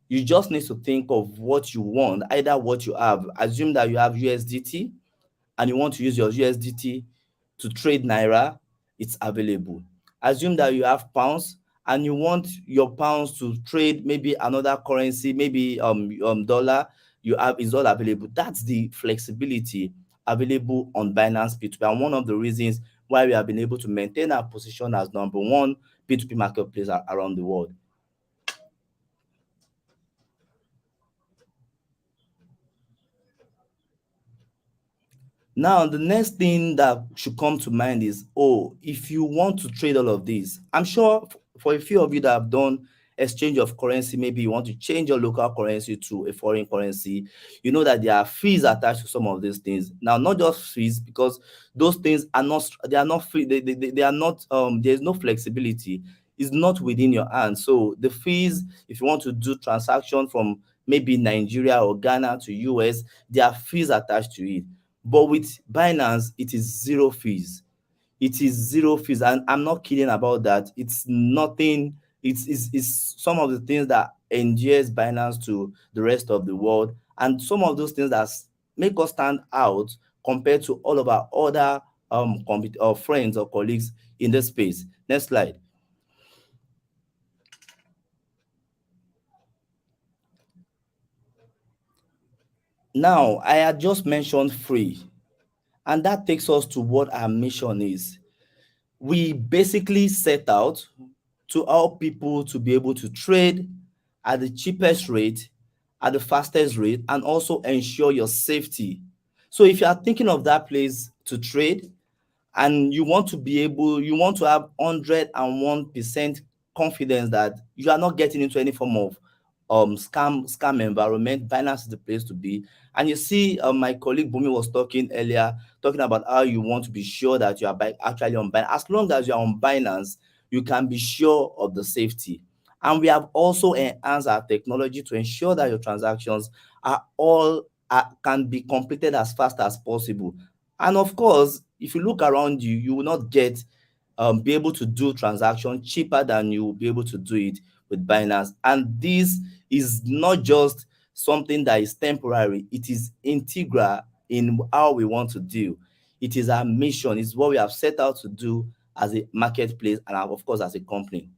You just need to think of what you want, either what you have. Assume that you have USDT and you want to use your USDT to trade Naira, it's available. Assume that you have pounds and you want your pounds to trade maybe another currency, maybe dollar, you have, is all available. That's the flexibility available on Binance P2P, and one of the reasons why we have been able to maintain our position as number one P2P marketplace around the world. Now, the next thing that should come to mind is, oh, if you want to trade all of these, I'm sure for a few of you that have done exchange of currency, maybe you want to change your local currency to a foreign currency, you know that there are fees attached to some of these things. Now, not just fees, because those things are not, they are not free, they are not, there's no flexibility. It's not within your hands. So the fees, if you want to do transaction from maybe Nigeria or Ghana to US, there are fees attached to it. But with Binance, it is zero fees. It is zero fees. And I'm not kidding about that. It's nothing. It's some of the things that endears Binance to the rest of the world. And some of those things that make us stand out compared to all of our other friends or colleagues in this space. Next slide. Now, I had just mentioned free. And that takes us to what our mission is. We basically set out to help people to be able to trade at the cheapest rate, at the fastest rate, and also ensure your safety. So if you are thinking of that place to trade and you want to be able, you want to have 101% confidence that you are not getting into any form of scam environment, Binance is the place to be. And you see, my colleague Bumi was talking earlier, talking about how you want to be sure that you are actually on Binance. As long as you are on Binance, you can be sure of the safety. And we have also enhanced our technology to ensure that your transactions are all can be completed as fast as possible. And of course, if you look around you, you will not get be able to do transaction cheaper than you will be able to do it with Binance. And this is not just something that is temporary, it is integral in how we want to do. It is our mission, it's what we have set out to do as a marketplace and of course as a company.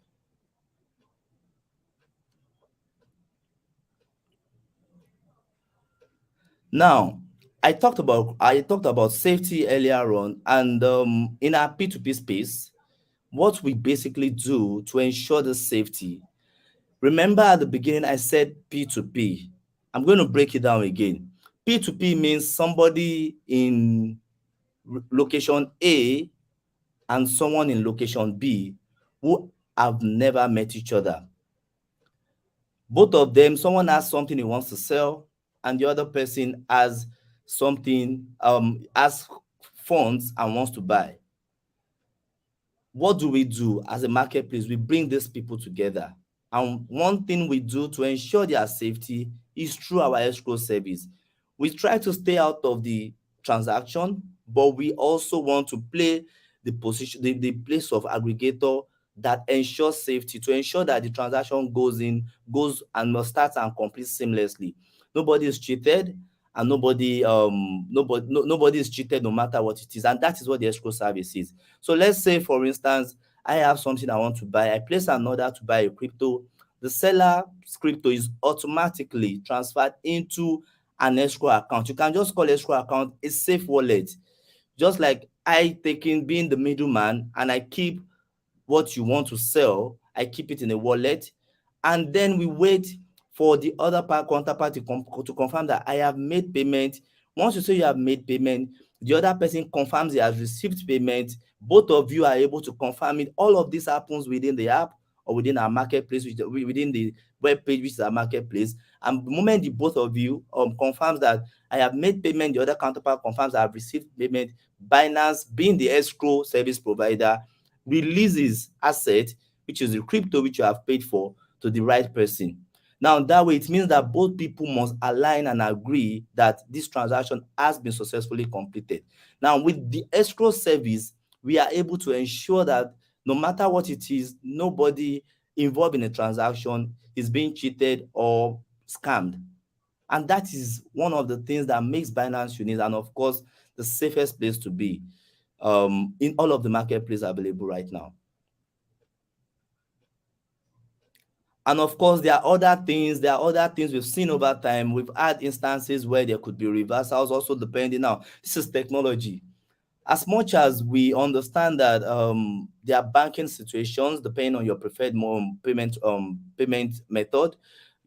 Now, I talked about safety earlier on, and in our P2P space, what we basically do to ensure the safety. Remember at the beginning I said P2P. I'm going to break it down again. P2P means somebody in location A and someone in location B who have never met each other. Both of them, someone has something he wants to sell, and the other person has something, has funds and wants to buy. What do we do as a marketplace? We bring these people together. And one thing we do to ensure their safety is through our escrow service. We try to stay out of the transaction, but we also want to play the position, the place of aggregator that ensures safety, to ensure that the transaction goes and starts and completes seamlessly. Nobody is cheated, and nobody is cheated no matter what it is. And that is what the escrow service is. So let's say, for instance, I have something I want to buy. I place an order to buy a crypto. The seller's crypto is automatically transferred into an escrow account. You can just call escrow account a safe wallet. Just like being the middleman, and I keep what you want to sell, I keep it in a wallet, and then we wait for the other counterpart to confirm that I have made payment. Once you say you have made payment, the other person confirms he has received payment. Both of you are able to confirm it. All of this happens within the app or within our marketplace, within the web page, which is our marketplace. And the moment the both of you confirms that I have made payment, the other counterpart confirms I have received payment, Binance, being the escrow service provider, releases asset, which is the crypto which you have paid for, to the right person. Now, that way, it means that both people must align and agree that this transaction has been successfully completed. Now, with the escrow service, we are able to ensure that no matter what it is, nobody involved in a transaction is being cheated or scammed. And that is one of the things that makes Binance unique, and of course, the safest place to be in all of the marketplaces available right now. And of course, there are other things. There are other things we've seen over time. We've had instances where there could be reversals, also depending. Now, this is technology. As much as we understand that there are banking situations depending on your preferred payment method,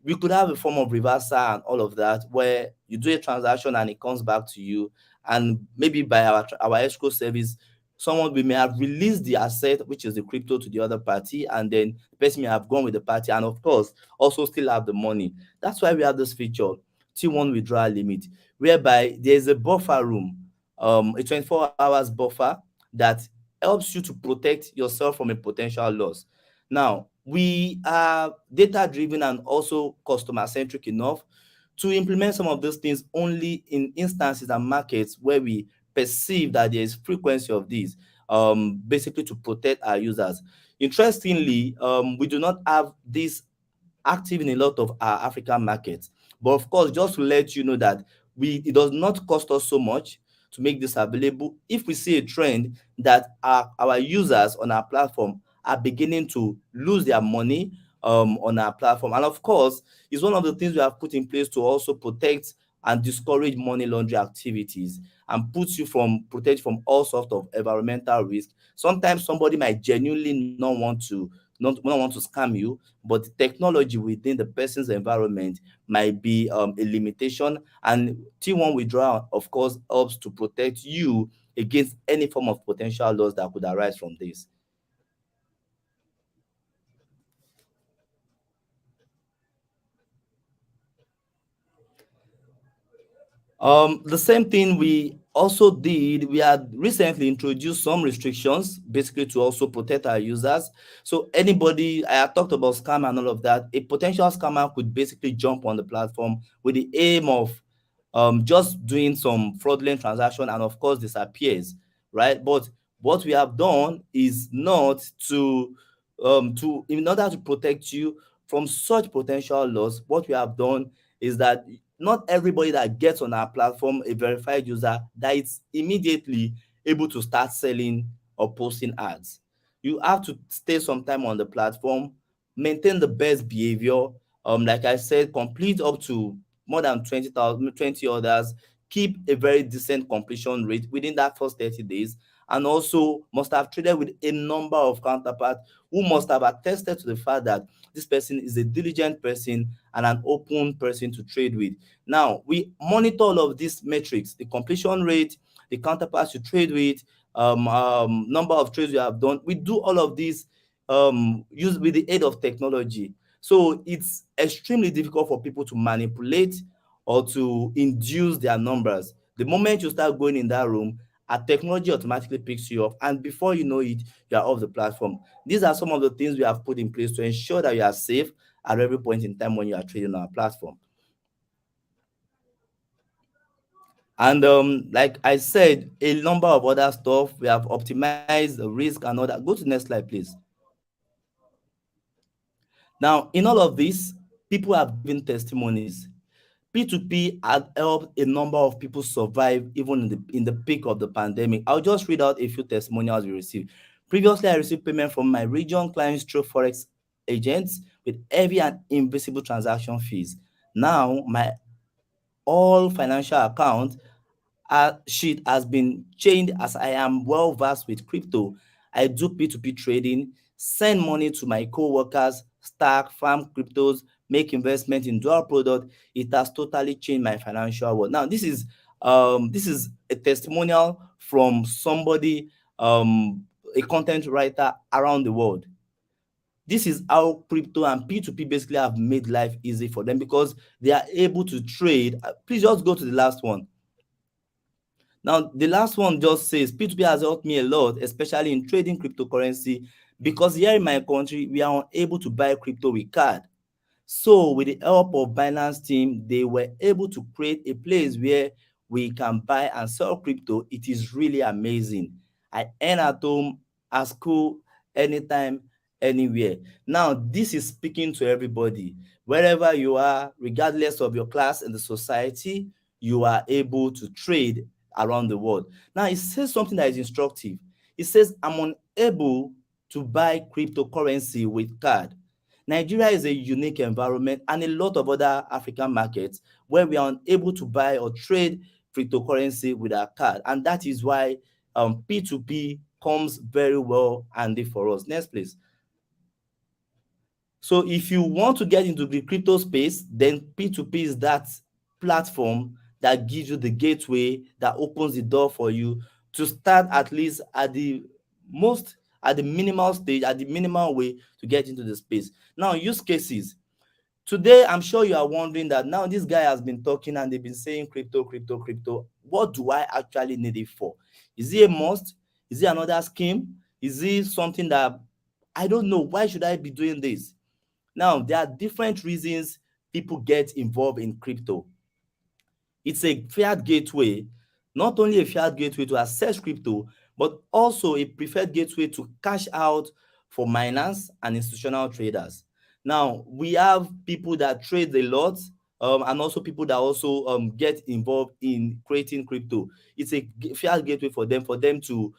we could have a form of reversal and all of that, where you do a transaction and it comes back to you, and maybe by our escrow service, someone, we may have released the asset, which is the crypto, to the other party, and then the person may have gone with the party, and of course also still have the money. That's why we have this feature, T1 withdrawal limit, whereby there is a buffer room, a 24 hours buffer that helps you to protect yourself from a potential loss. Now, we are data driven and also customer centric enough to implement some of those things only in instances and markets where we perceive that there is frequency of these, basically to protect our users. Interestingly, we do not have this active in a lot of our African markets. But of course, just to let you know that it does not cost us so much to make this available. If we see a trend that our users on our platform are beginning to lose their money on our platform, and of course, it's one of the things we have put in place to also protect and discourage money laundering activities, and puts you from protect from all sorts of environmental risk. Sometimes somebody might genuinely not want to scam you, but the technology within the person's environment might be a limitation. And T1 withdrawal, of course, helps to protect you against any form of potential loss that could arise from this. The same thing we also did, we had recently introduced some restrictions basically to also protect our users. So anybody, I had talked about scam and all of that, a potential scammer could basically jump on the platform with the aim of just doing some fraudulent transaction and of course disappears, right? But what we have done is not to in order to protect you from such potential loss, what we have done is that not everybody that gets on our platform, a verified user, that it's immediately able to start selling or posting ads. You have to stay some time on the platform, maintain the best behavior. Like I said, complete up to more than 20 orders, keep a very decent completion rate within that first 30 days, and also must have traded with a number of counterparts who must have attested to the fact that this person is a diligent person and an open person to trade with. Now, we monitor all of these metrics, the completion rate, the counterparts you trade with, number of trades you have done. We do all of these use with the aid of technology. So it's extremely difficult for people to manipulate or to induce their numbers. The moment you start going in that room, our technology automatically picks you up, and before you know it, you are off the platform. These are some of the things we have put in place to ensure that you are safe at every point in time when you are trading on our platform. And like I said, a number of other stuff, we have optimized the risk and all that. Go to the next slide, please. Now, in all of this, people have given testimonies. P2P had helped a number of people survive even in the peak of the pandemic. I'll just read out a few testimonials we received. Previously, I received payment from my region clients through Forex agents with heavy and invisible transaction fees. Now, my all financial account sheet has been changed as I am well versed with crypto. I do P2P trading, send money to my co-workers, stack, farm cryptos, make investment in dual product. It has totally changed my financial world. Now, this is a testimonial from somebody, a content writer around the world. This is how crypto and P2P basically have made life easy for them because they are able to trade. Please just go to the last one. Now, the last one just says P2P has helped me a lot, especially in trading cryptocurrency, because here in my country, we are unable to buy crypto with card. So with the help of Binance team, they were able to create a place where we can buy and sell crypto. It is really amazing. I earn at home, at school, anytime, anywhere. Now, this is speaking to everybody. Wherever you are, regardless of your class in the society, you are able to trade around the world. Now, it says something that is instructive. It says, I'm unable to buy cryptocurrency with card. Nigeria is a unique environment and a lot of other African markets where we are unable to buy or trade cryptocurrency with our card. And that is why P2P comes very well handy for us. Next, please. So if you want to get into the crypto space, then P2P is that platform that gives you the gateway, that opens the door for you to start at least at the minimal stage, at the minimal way to get into the space. Now, use cases. Today, I'm sure you are wondering that now this guy has been talking and they've been saying crypto, crypto, crypto. What do I actually need it for? Is it a must? Is it another scheme? Is it something that I don't know? Why should I be doing this? Now, there are different reasons people get involved in crypto. It's a fiat gateway, not only a fiat gateway to access crypto, but also a preferred gateway to cash out for miners and institutional traders. Now, we have people that trade a lot, and also people that also get involved in creating crypto. It's a fiat gateway for them to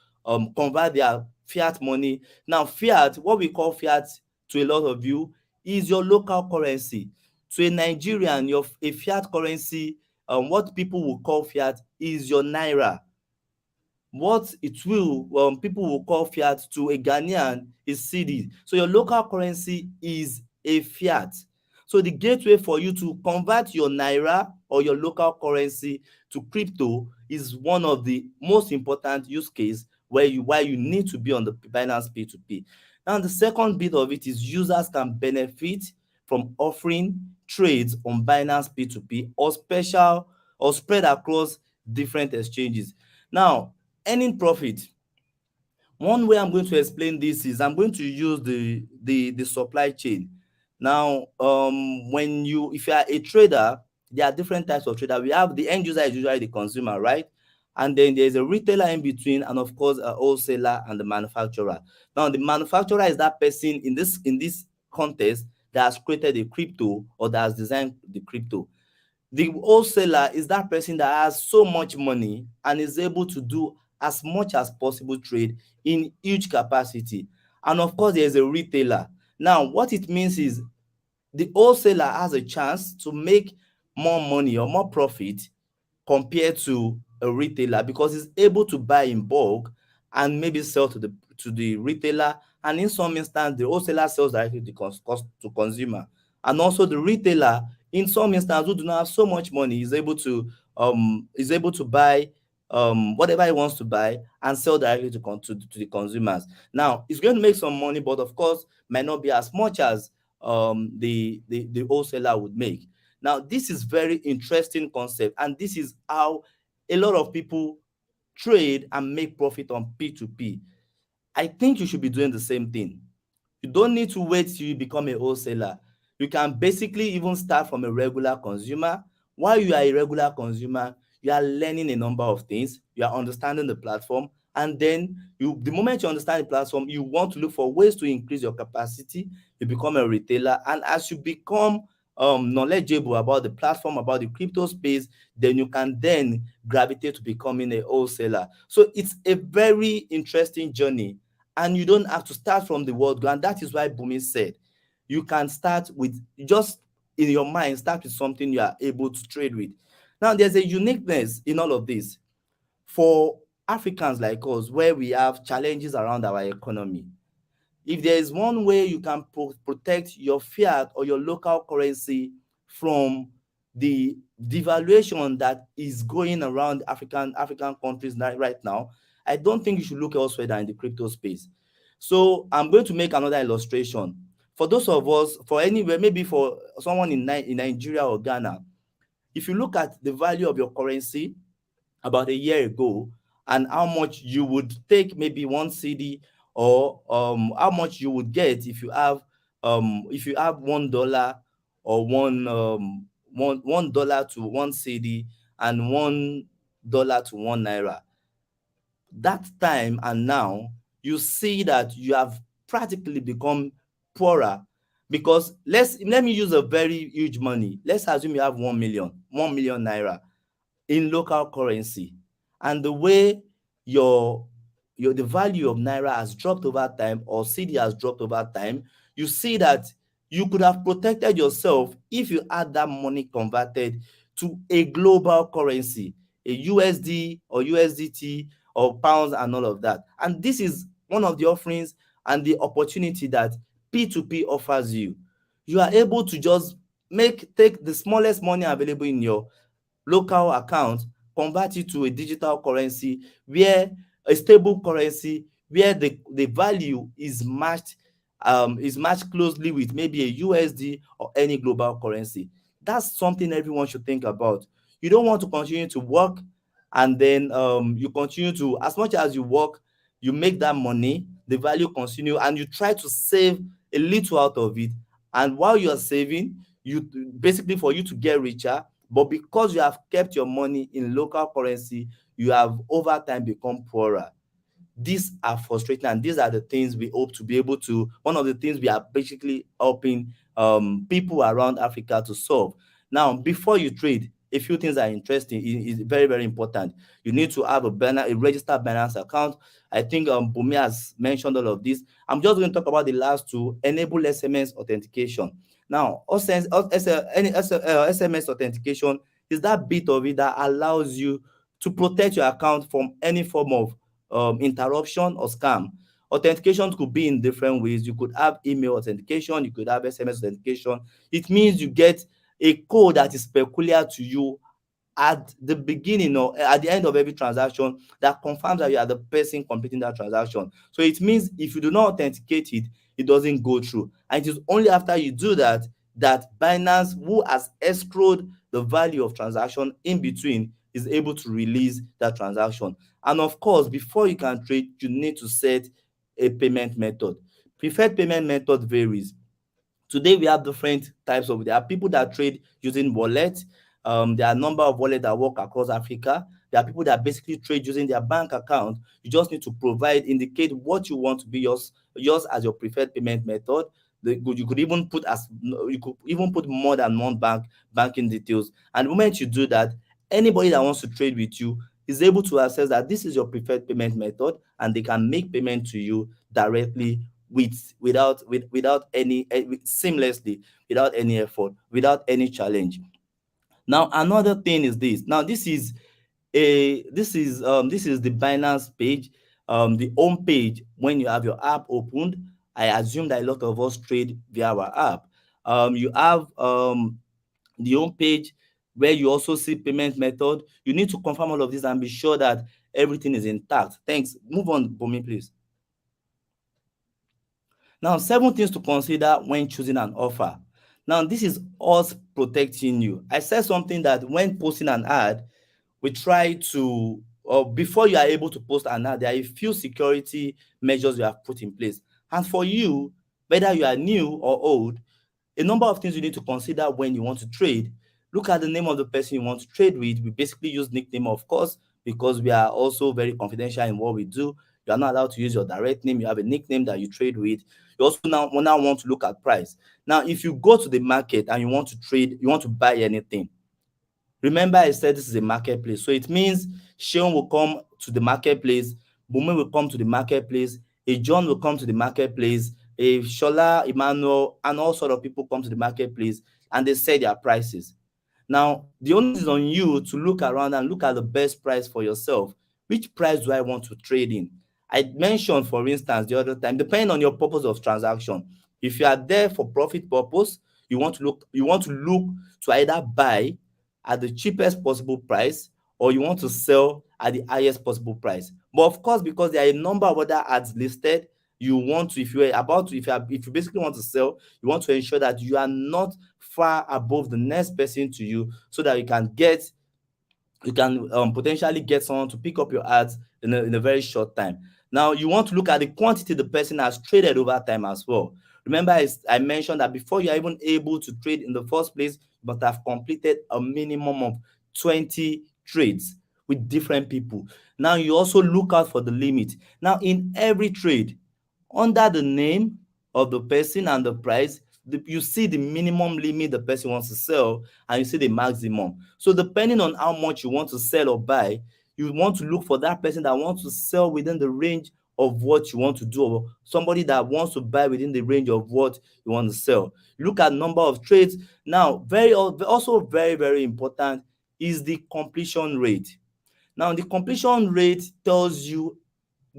convert their fiat money. Now, fiat, what we call fiat to a lot of you, is your local currency. To a Nigerian, a fiat currency, what people will call fiat is your naira. What it will people will call fiat to a Ghanaian is cedi. So your local currency is a fiat. So the gateway for you to convert your naira or your local currency to crypto is one of the most important use case why you need to be on the Binance P2P. Now, the second bit of it is users can benefit from offering trades on Binance P2P or special or spread across different exchanges. Now, earning profit. One way I'm going to explain this is I'm going to use the supply chain. Now, if you are a trader, there are different types of trader. We have the end user is usually the consumer, right? And then there's a retailer in between, and of course a wholesaler and the manufacturer. Now, the manufacturer is that person in this context that has created a crypto or that has designed the crypto. The wholesaler is that person that has so much money and is able to do as much as possible trade in huge capacity. And of course, there is a retailer. Now, what it means is the wholesaler has a chance to make more money or more profit compared to a retailer because he's able to buy in bulk and maybe sell to the retailer, and in some instance the wholesaler sells directly to consumer, and also the retailer in some instance who do not have so much money is able to buy whatever he wants to buy and sell directly to the consumers. Now, it's going to make some money, but of course might not be as much as the wholesaler would make. Now, this is very interesting concept, and this is how a lot of people trade and make profit on P2P. I think you should be doing the same thing. You don't need to wait till you become a wholesaler. You can basically even start from a regular consumer. While you are a regular consumer, you are learning a number of things, you are understanding the platform, and then the moment you understand the platform, you want to look for ways to increase your capacity. You become a retailer, and as you become knowledgeable about the platform, about the crypto space, then you can then gravitate to becoming a wholesaler. So it's a very interesting journey, and you don't have to start from the word go. And that is why Bumi said you can start with, just in your mind, start with something you are able to trade with. Now, there's a uniqueness in all of this for Africans like us, where we have challenges around our economy. If there is one way you can protect your fiat or your local currency from the devaluation that is going around African countries right now, I don't think you should look elsewhere than in the crypto space. So I'm going to make another illustration. for those of us, for anywhere, maybe for someone in Nigeria or Ghana, if you look at the value of your currency about a year ago and how much you would take maybe one CD, or how much you would get if you have $1 or $1 to one CD and $1 to one naira, that time and now, you see that you have practically become poorer. Because let me use a very huge money. Let's assume you have 1 million naira in local currency, and the way your the value of naira has dropped over time, or CD has dropped over time, you see that you could have protected yourself if you had that money converted to a global currency, a USD or USDT or pounds and all of that. And this is one of the offerings and the opportunity that P2P offers you. You are able to just take the smallest money available in your local account, convert it to a digital currency, where a stable currency, where the value is matched closely with maybe a USD or any global currency. That's something everyone should think about. You don't want to continue to work, and then you continue to, as much as you work, you make that money, the value continue, and you try to save a little out of it. And while you are saving, you basically, for you to get richer, but because you have kept your money in local currency, you have over time become poorer. These are frustrating, and these are the things we hope to be able to, one of the things we are basically helping people around Africa to solve. Now, before you trade, a few things are interesting, is very, very important. You need to have a registered Binance account. I think Bumi has mentioned all of this. I'm just going to talk about the last two: enable SMS authentication. Now, SMS authentication is that bit of it that allows you to protect your account from any form of interruption or scam. Authentication could be in different ways. You could have email authentication, you could have SMS authentication. It means you get a code that is peculiar to you at the beginning or at the end of every transaction, that confirms that you are the person completing that transaction. So it means if you do not authenticate it, it doesn't go through. And it is only after you do that that Binance, who has escrowed the value of transaction in between, is able to release that transaction. And of course, before you can trade, you need to set a payment method. Preferred payment method varies. Today we have different types of, there are people that trade using wallet. There are a number of wallets that work across Africa. There are people that basically trade using their bank account. You just need to indicate what you want to be yours as your preferred payment method. You could even put more than one banking details. And the moment you do that, anybody that wants to trade with you is able to access that this is your preferred payment method, and they can make payment to you directly without any seamlessly, without any effort, without any challenge. Now, another thing is this. Now, this is the Binance page, the home page. When you have your app opened, I assume that a lot of us trade via our app. You have the home page where you also see payment method. You need to confirm all of this and be sure that everything is intact. Thanks. Move on, Bomi, please. Now, 7 things to consider when choosing an offer. Now, this is us protecting you. I said something that when posting an ad, we try to, or before you are able to post an ad, there are a few security measures you have put in place. And for you, whether you are new or old, a number of things you need to consider when you want to trade. Look at the name of the person you want to trade with. We basically use nickname, of course, because we are also very confidential in what we do. You are not allowed to use your direct name. You have a nickname that you trade with. You also now want to look at price. Now, if you go to the market and you want to trade, you want to buy anything, remember I said this is a marketplace. So it means Sean will come to the marketplace, Bumi will come to the marketplace, a John will come to the marketplace, a Shola, Emmanuel, and all sort of people come to the marketplace, and they set their prices. Now, the onus is on you to look around and look at the best price for yourself. Which price do I want to trade in? I mentioned, for instance, the other time, depending on your purpose of transaction, if you are there for profit purpose, you want to look to either buy at the cheapest possible price, or you want to sell at the highest possible price. But of course, because there are a number of other ads listed, you want to, if you're about to, if you basically want to sell, you want to ensure that you are not far above the next person to you, so that you can potentially get someone to pick up your ads in a very short time. Now, you want to look at the quantity the person has traded over time as well. Remember, I mentioned that before you're even able to trade in the first place, you must have completed a minimum of 20 trades with different people. Now, you also look out for the limit. Now, in every trade, under the name of the person and the price, you see the minimum limit the person wants to sell, and you see the maximum. So depending on how much you want to sell or buy, you want to look for that person that wants to sell within the range of what you want to do, or somebody that wants to buy within the range of what you want to sell. Look at number of trades. Now, also very, very important is the completion rate. Now, the completion rate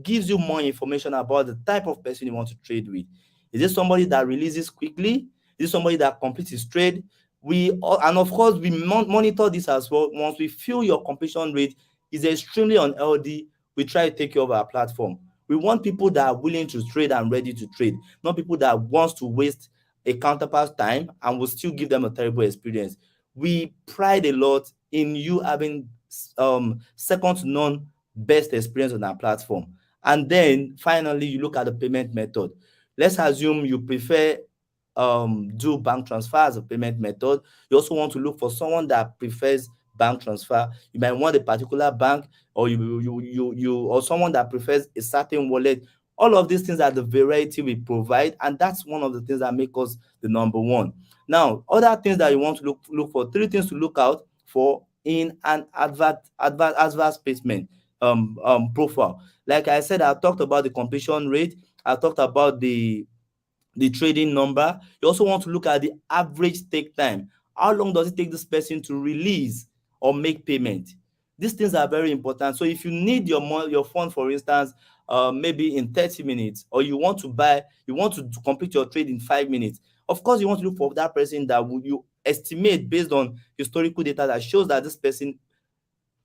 gives you more information about the type of person you want to trade with. Is it somebody that releases quickly? Is it somebody that completes his trade? And of course, we monitor this as well. Once we feel your completion rate is extremely unhealthy, we try to take you off our platform. We want people that are willing to trade and ready to trade, not people that wants to waste a counterpart's time and will still give them a terrible experience. We pride a lot in you having second to none best experience on our platform. And then finally, you look at the payment method. Let's assume you prefer do bank transfer as a payment method. You also want to look for someone that prefers bank transfer. You might want a particular bank, or you or someone that prefers a certain wallet. All of these things are the variety we provide, and that's one of the things that make us the number one. Now, other things that you want to look for, three things to look out for in an advert placement profile. Like I said, I talked about the completion rate. I talked about the trading number. You also want to look at the average take time. How long does it take this person to release or make payment? These things are very important. So if you need your fund, for instance, maybe in 30 minutes, or you want to complete your trade in 5 minutes, of course you want to look for that person that you estimate based on historical data that shows that this person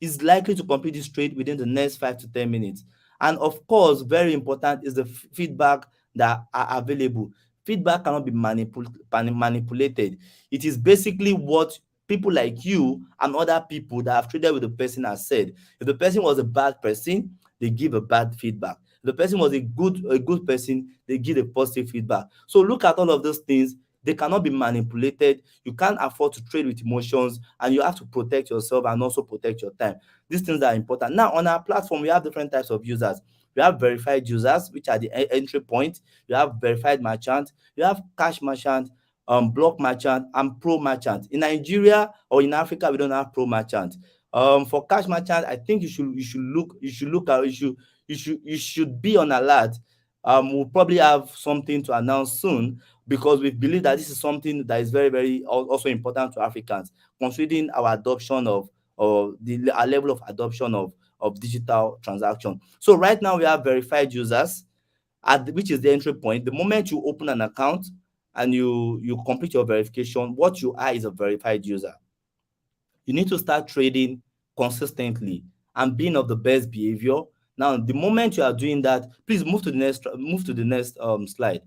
is likely to complete this trade within the next 5 to 10 minutes. And of course, very important is the feedback that are available. Feedback cannot be manipulated. It is basically what people like you and other people that have traded with the person has said. If the person was a bad person, they give a bad feedback. If the person was a good person, they give a positive feedback. So look at all of those things. They cannot be manipulated. You can't afford to trade with emotions, and you have to protect yourself and also protect your time. These things are important. Now, on our platform, we have different types of users. We have verified users, which are the entry point. You have verified merchant. You have cash merchant, block merchant, and pro merchant. In Nigeria or in Africa, we don't have pro merchant. For cash merchant, I think you should be on alert. We'll probably have something to announce soon, because we believe that this is something that is very, very also important to Africans, considering our adoption of, or our level of adoption of digital transaction. So right now we have verified users, which is the entry point. The moment you open an account and you complete your verification, what you are is a verified user. You need to start trading consistently and being of the best behavior. Now, the moment you are doing that, please move to the next slide.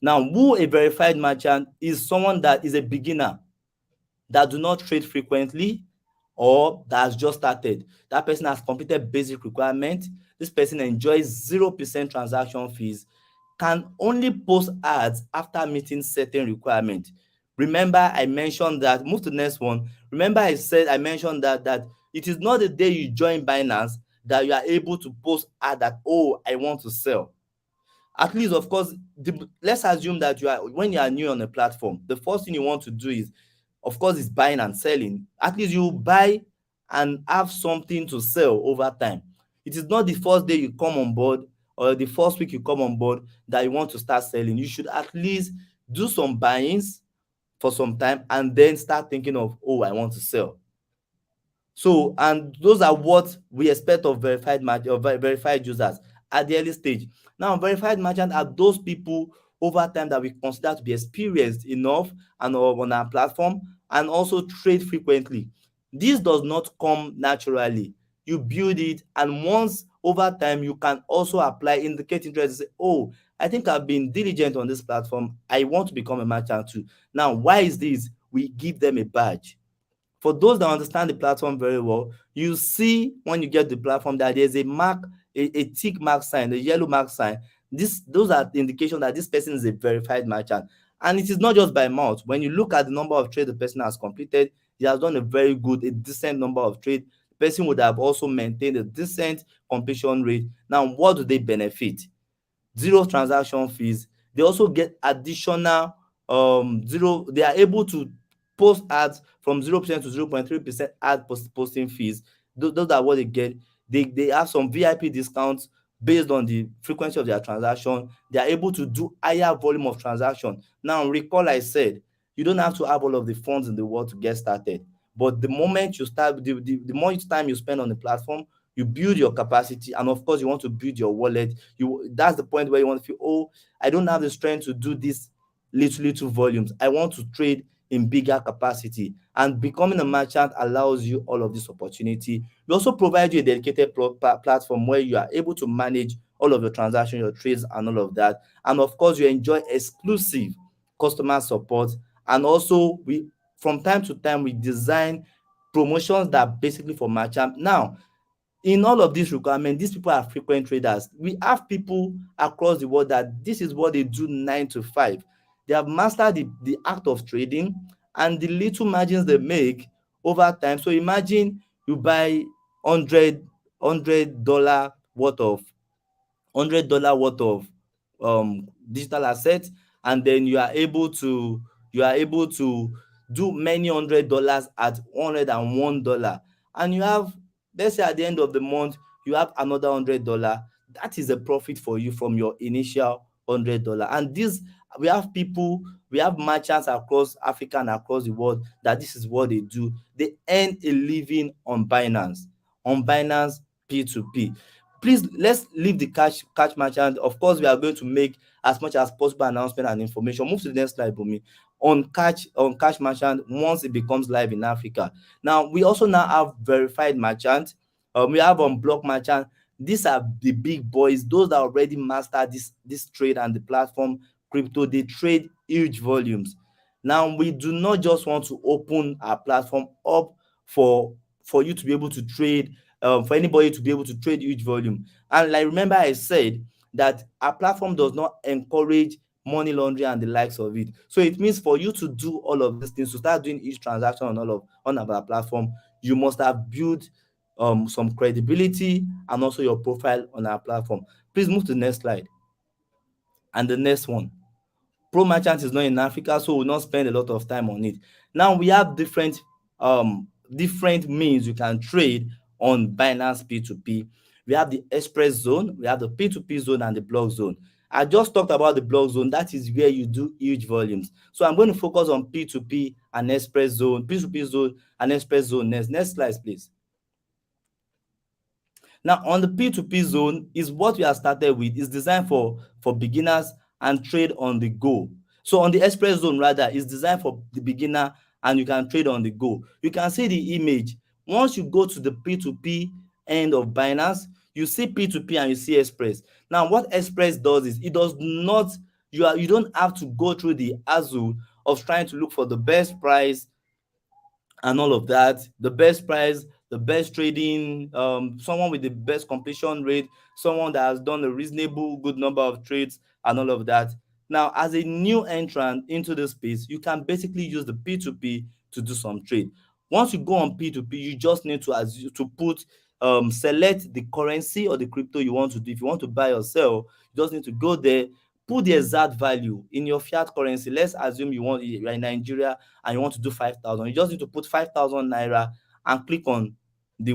Now, who a verified merchant is? Someone that is a beginner, that do not trade frequently, or that has just started. That person has completed basic requirements. This person enjoys 0% transaction fees, can only post ads after meeting certain requirements. Remember, I mentioned that, move to the next one. Remember, I mentioned that it is not the day you join Binance that you are able to post ad that, oh, I want to sell. At least, of course, let's assume that when you are new on a platform, the first thing you want to do is, of course, is buying and selling. At least you buy and have something to sell over time. It is not the first day you come on board or the first week you come on board that you want to start selling. You should at least do some buyings for some time and then start thinking of, oh, I want to sell. So, and those are what we expect of verified users at the early stage. Now, verified merchants are those people over time that we consider to be experienced enough and on our platform, and also trade frequently. This does not come naturally. you build it, and once over time you can also apply, indicate interest, and say, oh, I think I've been diligent on this platform, I want to become a merchant too. Now, why is this? We give them a badge. For those that understand the platform very well, you see when you get the platform that there's a mark, a tick mark sign, a yellow mark sign. Those are the indication that this person is a verified merchant. And it is not just by mouth. When you look at the number of trades the person has completed, he has done a very good, a decent number of trades. The person would have also maintained a decent completion rate. Now, what do they benefit? Zero transaction fees. They also get additional zero. They are able to post ads from 0% to 0.3% ad posting fees. Those are what they get. They have some VIP discounts based on the frequency of their transaction. They are able to do higher volume of transaction. Now, recall I said you don't have to have all of the funds in the world to get started. But the moment you start, the more time you spend on the platform, you build your capacity, and of course you want to build your wallet. That's the point where you want to feel, oh, I don't have the strength to do this little volumes, I want to trade in bigger capacity. And becoming a merchant allows you all of this opportunity. We also provide you a dedicated platform where you are able to manage all of your transactions, your trades, and all of that. And of course you enjoy exclusive customer support. And also, we from time to time we design promotions that are basically for merchant. Now, in all of these requirements, these people are frequent traders. We have people across the world that this is what they do 9 to 5. They have mastered the act of trading, and the little margins they make over time. So imagine you buy $100 worth of digital assets, and then you are able to do many $100 at $101, and you have, let's say at the end of the month you have another $100. That is a profit for you from your initial $100. And this, we have merchants across Africa and across the world that this is what they do. They earn a living on Binance P2P. Please, let's leave the cash merchant. Of course, we are going to make as much as possible announcement and information. Move to the next slide, Bumi. On cash merchant once it becomes live in Africa. Now, we also now have verified merchant. We have on block merchant. These are the big boys, those that already master this trade and the platform crypto. They trade huge volumes. Now, we do not just want to open our platform up for you to be able to trade, for anybody to be able to trade huge volume. And like, remember I said that our platform does not encourage money laundering and the likes of it. So it means for you to do all of these things, to start doing each transaction on our platform, you must have built some credibility and also your profile on our platform. Please move to the next slide. And the next one. Pro merchant is not in Africa, so we'll not spend a lot of time on it. Now, we have different means you can trade on Binance P2P. We have the express zone, we have the P2P zone, and the block zone. I just talked about the block zone. That is where you do huge volumes. So I'm going to focus on P2P and express zone, P2P zone and express zone next. Next slide, please. Now, on the P2P zone is what we have started with. It's designed for beginners and trade on the go. So on the express zone, rather, is designed for the beginner and you can trade on the go. You can see the image. Once you go to the P2P end of Binance, you see P2P and you see express. Now, what express does is it does not, you don't have to go through the hassle of trying to look for the best price and all of that, the best price, the best trading, someone with the best completion rate, someone that has done a reasonable good number of trades and all of that. Now, as a new entrant into the space, you can basically use the P2P to do some trade. Once you go on P2P, you just need to put select the currency or the crypto you want to do. If you want to buy or sell, you just need to go there, put the exact value in your fiat currency. Let's assume you're in Nigeria and you want to do 5,000. You just need to put 5,000 naira and click on the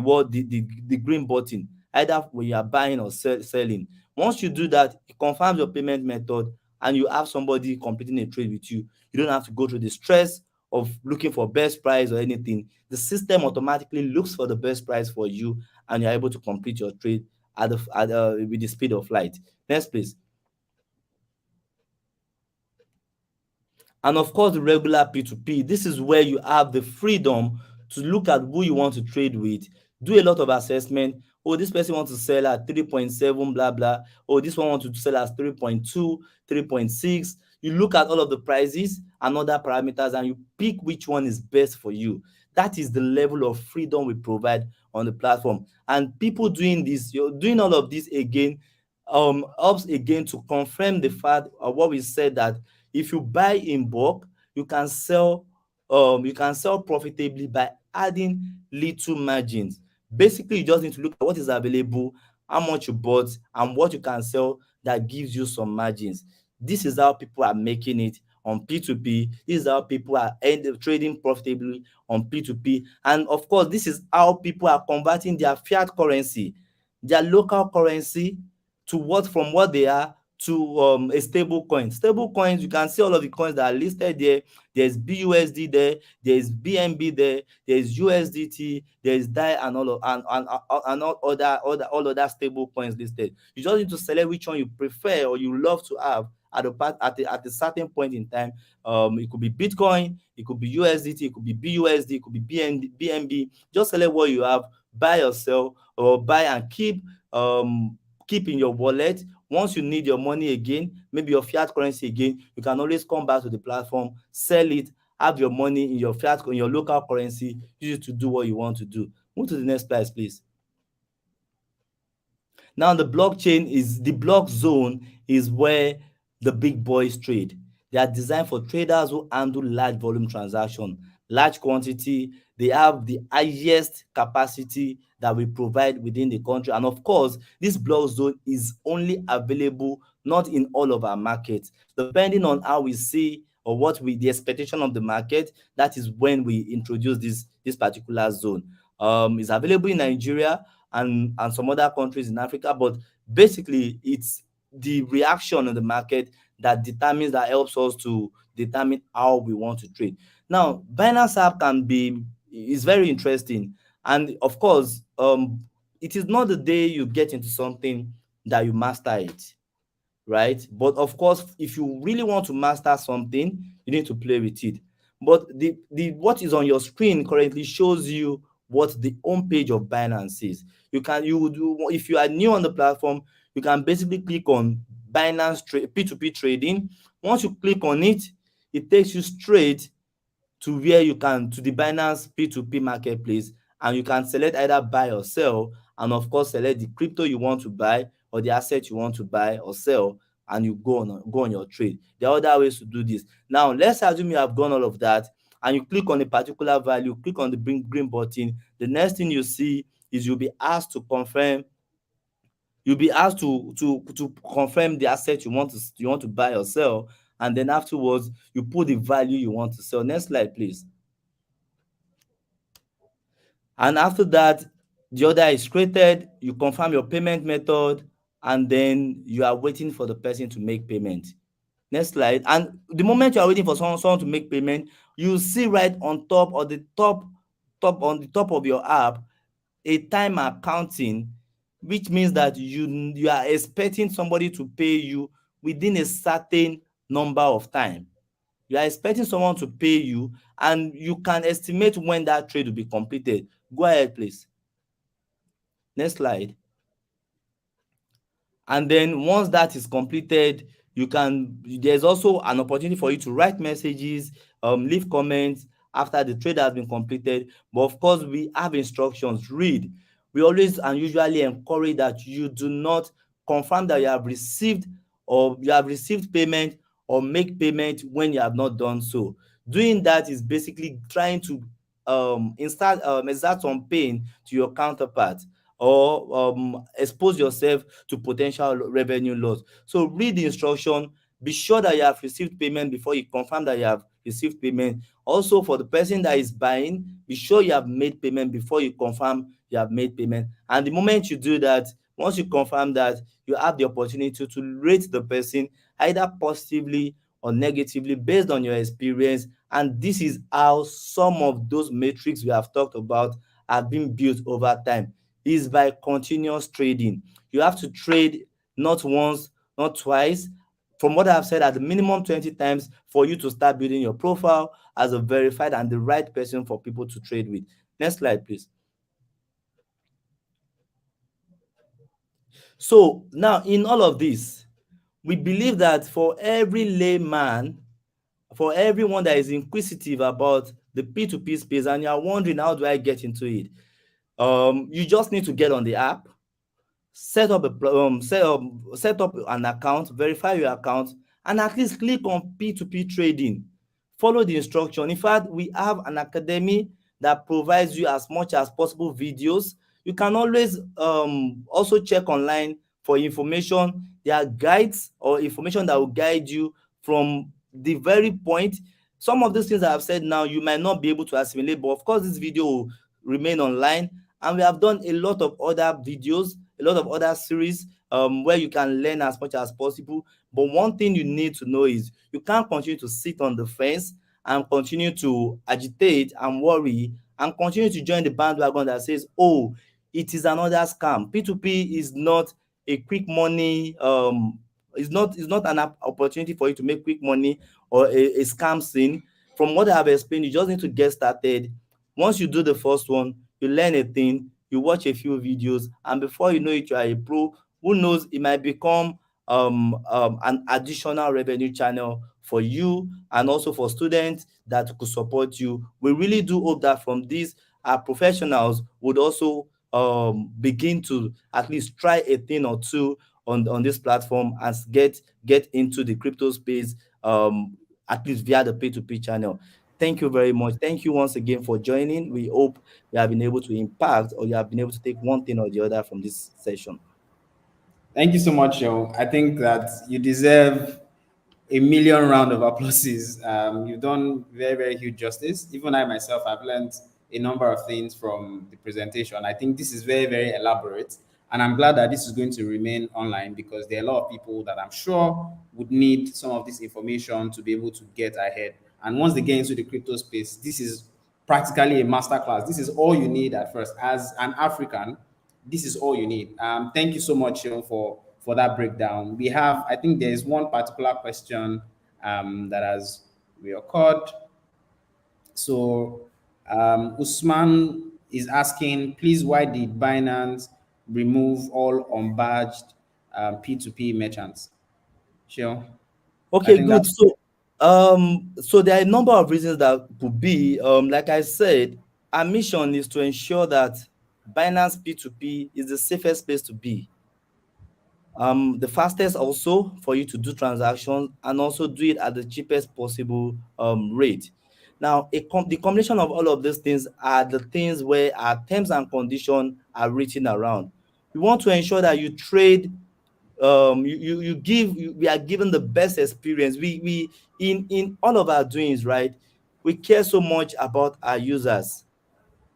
green button, either when you are buying or selling. Once you do that, it confirms your payment method and you have somebody completing a trade with you. You don't have to go through the stress of looking for best price or anything. The system automatically looks for the best price for you and you're able to complete your trade with the speed of light. Next, please. And of course, the regular P2P, this is where you have the freedom to look at who you want to trade with. Do a lot of assessment. Oh, this person wants to sell at 3.7, blah blah. Oh, this one wants to sell at 3.2, 3.6. You look at all of the prices and other parameters and you pick which one is best for you. That is the level of freedom we provide on the platform. And people doing this, you're doing all of this again, helps again to confirm the fact of what we said, that if you buy in bulk, you can sell, you can sell profitably by adding little margins. Basically, you just need to look at what is available, how much you bought, and what you can sell that gives you some margins. This is how people are making it on P2P. This is how people are trading profitably on P2P. And of course, this is how people are converting their fiat currency, their local currency, to what, from what they are, to a stable coin. Stable coins, you can see all of the coins that are listed there. There's BUSD there, there's BNB there, there's USDT, there's DAI, and all other stable coins listed. You just need to select which one you prefer or you love to have at a certain point in time. It could be Bitcoin, it could be USDT, it could be BUSD, it could be BNB. Just select what you have, buy or sell, or buy and keep in your wallet. Once you need your money again, maybe your fiat currency again, you can always come back to the platform, sell it, have your money in your in your local currency, use it to do what you want to do. Move to the next slide, please. Now, the block zone is where the big boys trade. They are designed for traders who handle large volume transaction, large quantity. They have the highest capacity that we provide within the country. And of course, this block zone is only available not in all of our markets. Depending on how we see or the expectation of the market, that is when we introduce this particular zone. It's available in Nigeria and some other countries in Africa, but basically it's the reaction in the market that helps us to determine how we want to trade. Now, Binance app is very interesting, and of course, it is not the day you get into something that you master it, right? But of course, if you really want to master something, you need to play with it. But the what is on your screen currently shows you what the home page of Binance is. If you are new on the platform, you can basically click on P2P trading. Once you click on it, it takes you straight to the Binance P2P marketplace, and you can select either buy or sell, and of course select the crypto you want to buy or the asset you want to buy or sell, and you go on your trade. There are other ways to do this. Now, let's assume you have done all of that and you click on a particular value, click on the green button. The next thing you see is you'll be asked to confirm the asset you want to buy or sell, and then afterwards you put the value you want to sell. Next slide, please. And after that, the order is created, you confirm your payment method, and then you are waiting for the person to make payment. Next slide. And the moment you are waiting for someone to make payment, you see right on top, or the top on the top of your app, a timer counting, which means that you are expecting somebody to pay you within a certain number of time. You are expecting someone to pay you, and you can estimate when that trade will be completed. Go ahead, please. Next slide. And then once that is completed, there's also an opportunity for you to write messages, leave comments after the trade has been completed. But of course, we have instructions. Read. We always and usually encourage that you do not confirm that you have received payment or make payment when you have not done so. Doing that is basically trying to exert some pain to your counterpart, or expose yourself to potential revenue loss. So read the instruction, be sure that you have received payment before you confirm that you have received payment. Also, for the person that is buying, be sure you have made payment before you confirm you have made payment. And the moment you do that, once you confirm that, you have the opportunity to rate the person either positively or negatively based on your experience. And this is how some of those metrics we have talked about have been built over time, is by continuous trading. You have to trade not once, not twice. From what I've said, at the minimum 20 times for you to start building your profile as a verified and the right person for people to trade with. Next slide, please. So now in all of this, we believe that for every layman, for everyone that is inquisitive about the P2P space and you are wondering how do I get into it, you just need to get on the app, set up an account, verify your account, and at least click on P2P trading. Follow the instruction. In fact, we have an academy that provides you as much as possible videos. You can always also check online for information. There are guides or information that will guide you from the very point. Some of these things I have said now, you might not be able to assimilate, but of course, this video will remain online. And we have done a lot of other videos, a lot of other series where you can learn as much as possible. But one thing you need to know is you can't continue to sit on the fence and continue to agitate and worry and continue to join the bandwagon that says, oh, it is another scam. P2P is not a quick money, it's not an opportunity for you to make quick money or a scam scene. From what I have explained, you just need to get started. Once you do the first one, you learn a thing, you watch a few videos, and before you know it, you are a pro. Who knows, it might become an additional revenue channel for you and also for students that could support you. We really do hope that from this, our professionals would also begin to at least try a thing or two on this platform and get into the crypto space, at least via the P2P channel. Thank you very much. Thank you once again for joining. We hope you have been able to impact or you have been able to take one thing or the other from this session. Thank you so much, Joe. I think that you deserve a million round of applauses. You've done very, very huge justice. Even I myself have learned a number of things from the presentation. I think this is very, very elaborate. And I'm glad that this is going to remain online because there are a lot of people that I'm sure would need some of this information to be able to get ahead. And once they get into the crypto space, this is practically a masterclass. This is all you need at first. As an African, this is all you need. Thank you so much, Sean, for that breakdown. We have, I think there is one particular question that has reoccurred. So Usman is asking, please, why did Binance remove all unbadged P2P merchants? Sure. I Okay, think good. that's So there are a number of reasons that could be. Like I said, our mission is to ensure that Binance P2P is the safest place to be. The fastest also for you to do transactions and also do it at the cheapest possible rate. Now, the combination of all of these things are the things where our terms and conditions are written around. We want to ensure that you trade, we are given the best experience. We in all of our doings, right? We care so much about our users.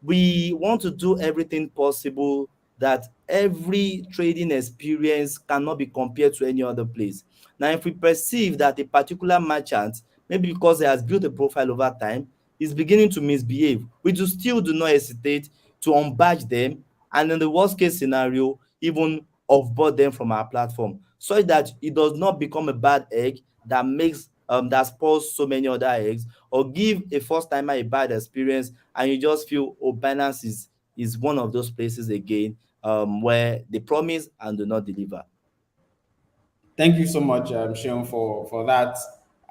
We want to do everything possible that every trading experience cannot be compared to any other place. Now, if we perceive that a particular merchant, maybe because he has built a profile over time, is beginning to misbehave, we do not hesitate to unbadge them, and in the worst case scenario, even offboard them from our platform, so that it does not become a bad egg that spoils so many other eggs, or give a first timer a bad experience and you just feel, oh, Binance is one of those places again, where they promise and do not deliver. Thank you so much, Sean, for that.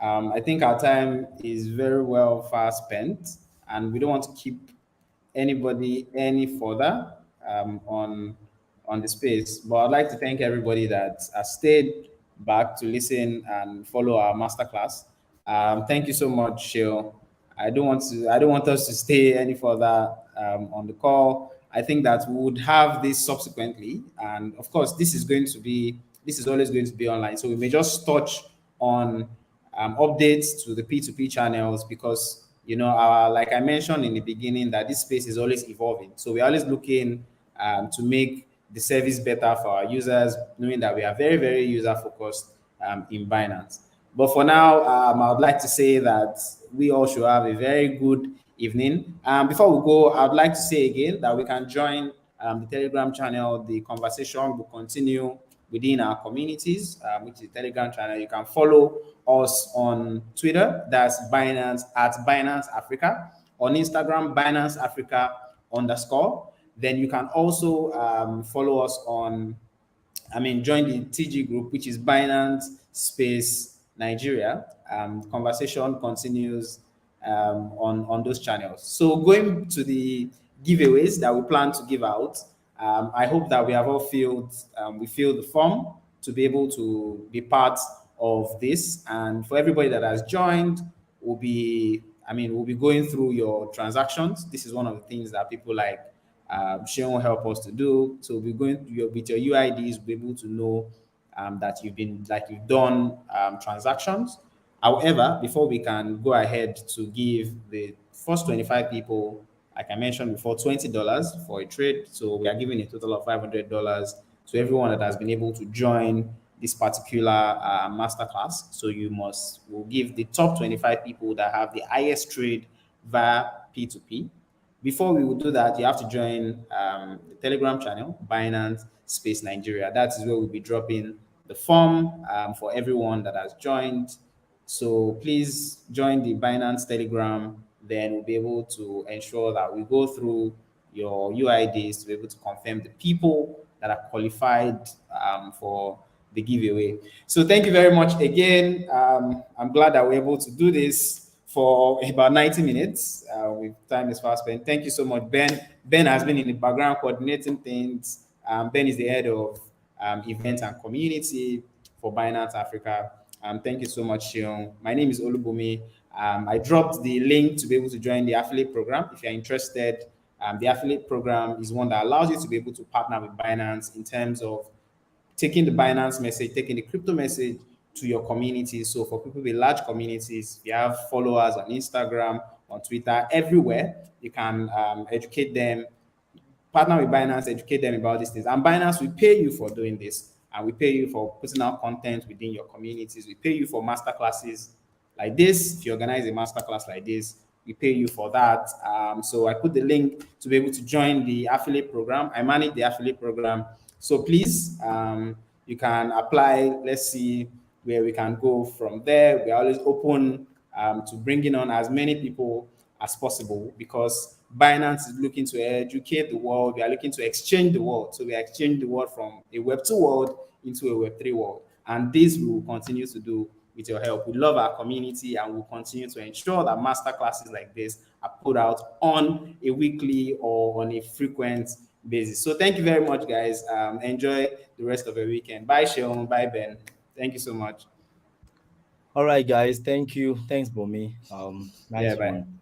I think our time is very well far spent, and we don't want to keep anybody any further on the space. But I'd like to thank everybody that has stayed back to listen and follow our masterclass. Thank you so much, Shil. I don't want us to stay any further on the call. I think that we would have this subsequently, and of course, this is always going to be online. So we may just touch on updates to the P2P channels because like I mentioned in the beginning, that this space is always evolving. So we're always looking to make the service better for our users, knowing that we are very, very user focused in Binance. But for now, I would like to say that we all should have a very good evening. Before we go, I would like to say again that we can join the Telegram channel. The conversation will continue within our communities, which is the Telegram channel. You can follow us on Twitter, that's Binance at Binance Africa, on Instagram, Binance Africa _. Then you can also follow us on join the TG group, which is Binance Space Nigeria. Conversation continues on those channels. So going to the giveaways that we plan to give out, I hope that we have all filled the form to be able to be part of this. And for everybody that has joined, we'll be going through your transactions. This is one of the things that people like Sean will help us to do. So we're going with your UIDs, we'll be able to know that you've done transactions. However, before we can go ahead to give the first 25 people, like I mentioned before, $20 for a trade. So we are giving a total of $500 to everyone that has been able to join this particular masterclass. So we'll give the top 25 people that have the highest trade via P2P. Before we will do that, you have to join the Telegram channel, Binance Space Nigeria. That is where we'll be dropping the form for everyone that has joined. So please join the Binance Telegram. Then we'll be able to ensure that we go through your UIDs to be able to confirm the people that are qualified for the giveaway. So thank you very much again. I'm glad that we're able to do this for about 90 minutes. With time is fast spent. Thank you so much, Ben. Ben has been in the background coordinating things. Ben is the head of events and community for Binance Africa. Thank you so much, Shion. My name is Olubumi. I dropped the link to be able to join the affiliate program. If you're interested, the affiliate program is one that allows you to be able to partner with Binance in terms of taking the Binance message, taking the crypto message to your community. So for people with large communities, if you have followers on Instagram, on Twitter, everywhere, you can educate them, partner with Binance, educate them about these things. And Binance will pay you for doing this. And we pay you for putting out content within your communities. We pay you for masterclasses like this. If you organize a masterclass like this, we pay you for that. So I put the link to be able to join the affiliate program. I manage the affiliate program. So please, you can apply. Let's see where we can go from there. We're always open to bringing on as many people as possible because Binance is looking to educate the world. We are looking to exchange the world. So we exchange the world from a Web2 world into a Web3 world. And this we will continue to do with your help. We love our community and we'll continue to ensure that masterclasses like this are put out on a weekly or on a frequent basis. So thank you very much, guys. Enjoy the rest of your weekend. Bye, Sean. Bye, Ben. Thank you so much. All right, guys. Thank you. Thanks, Bomi. Yeah, Nice bye. one.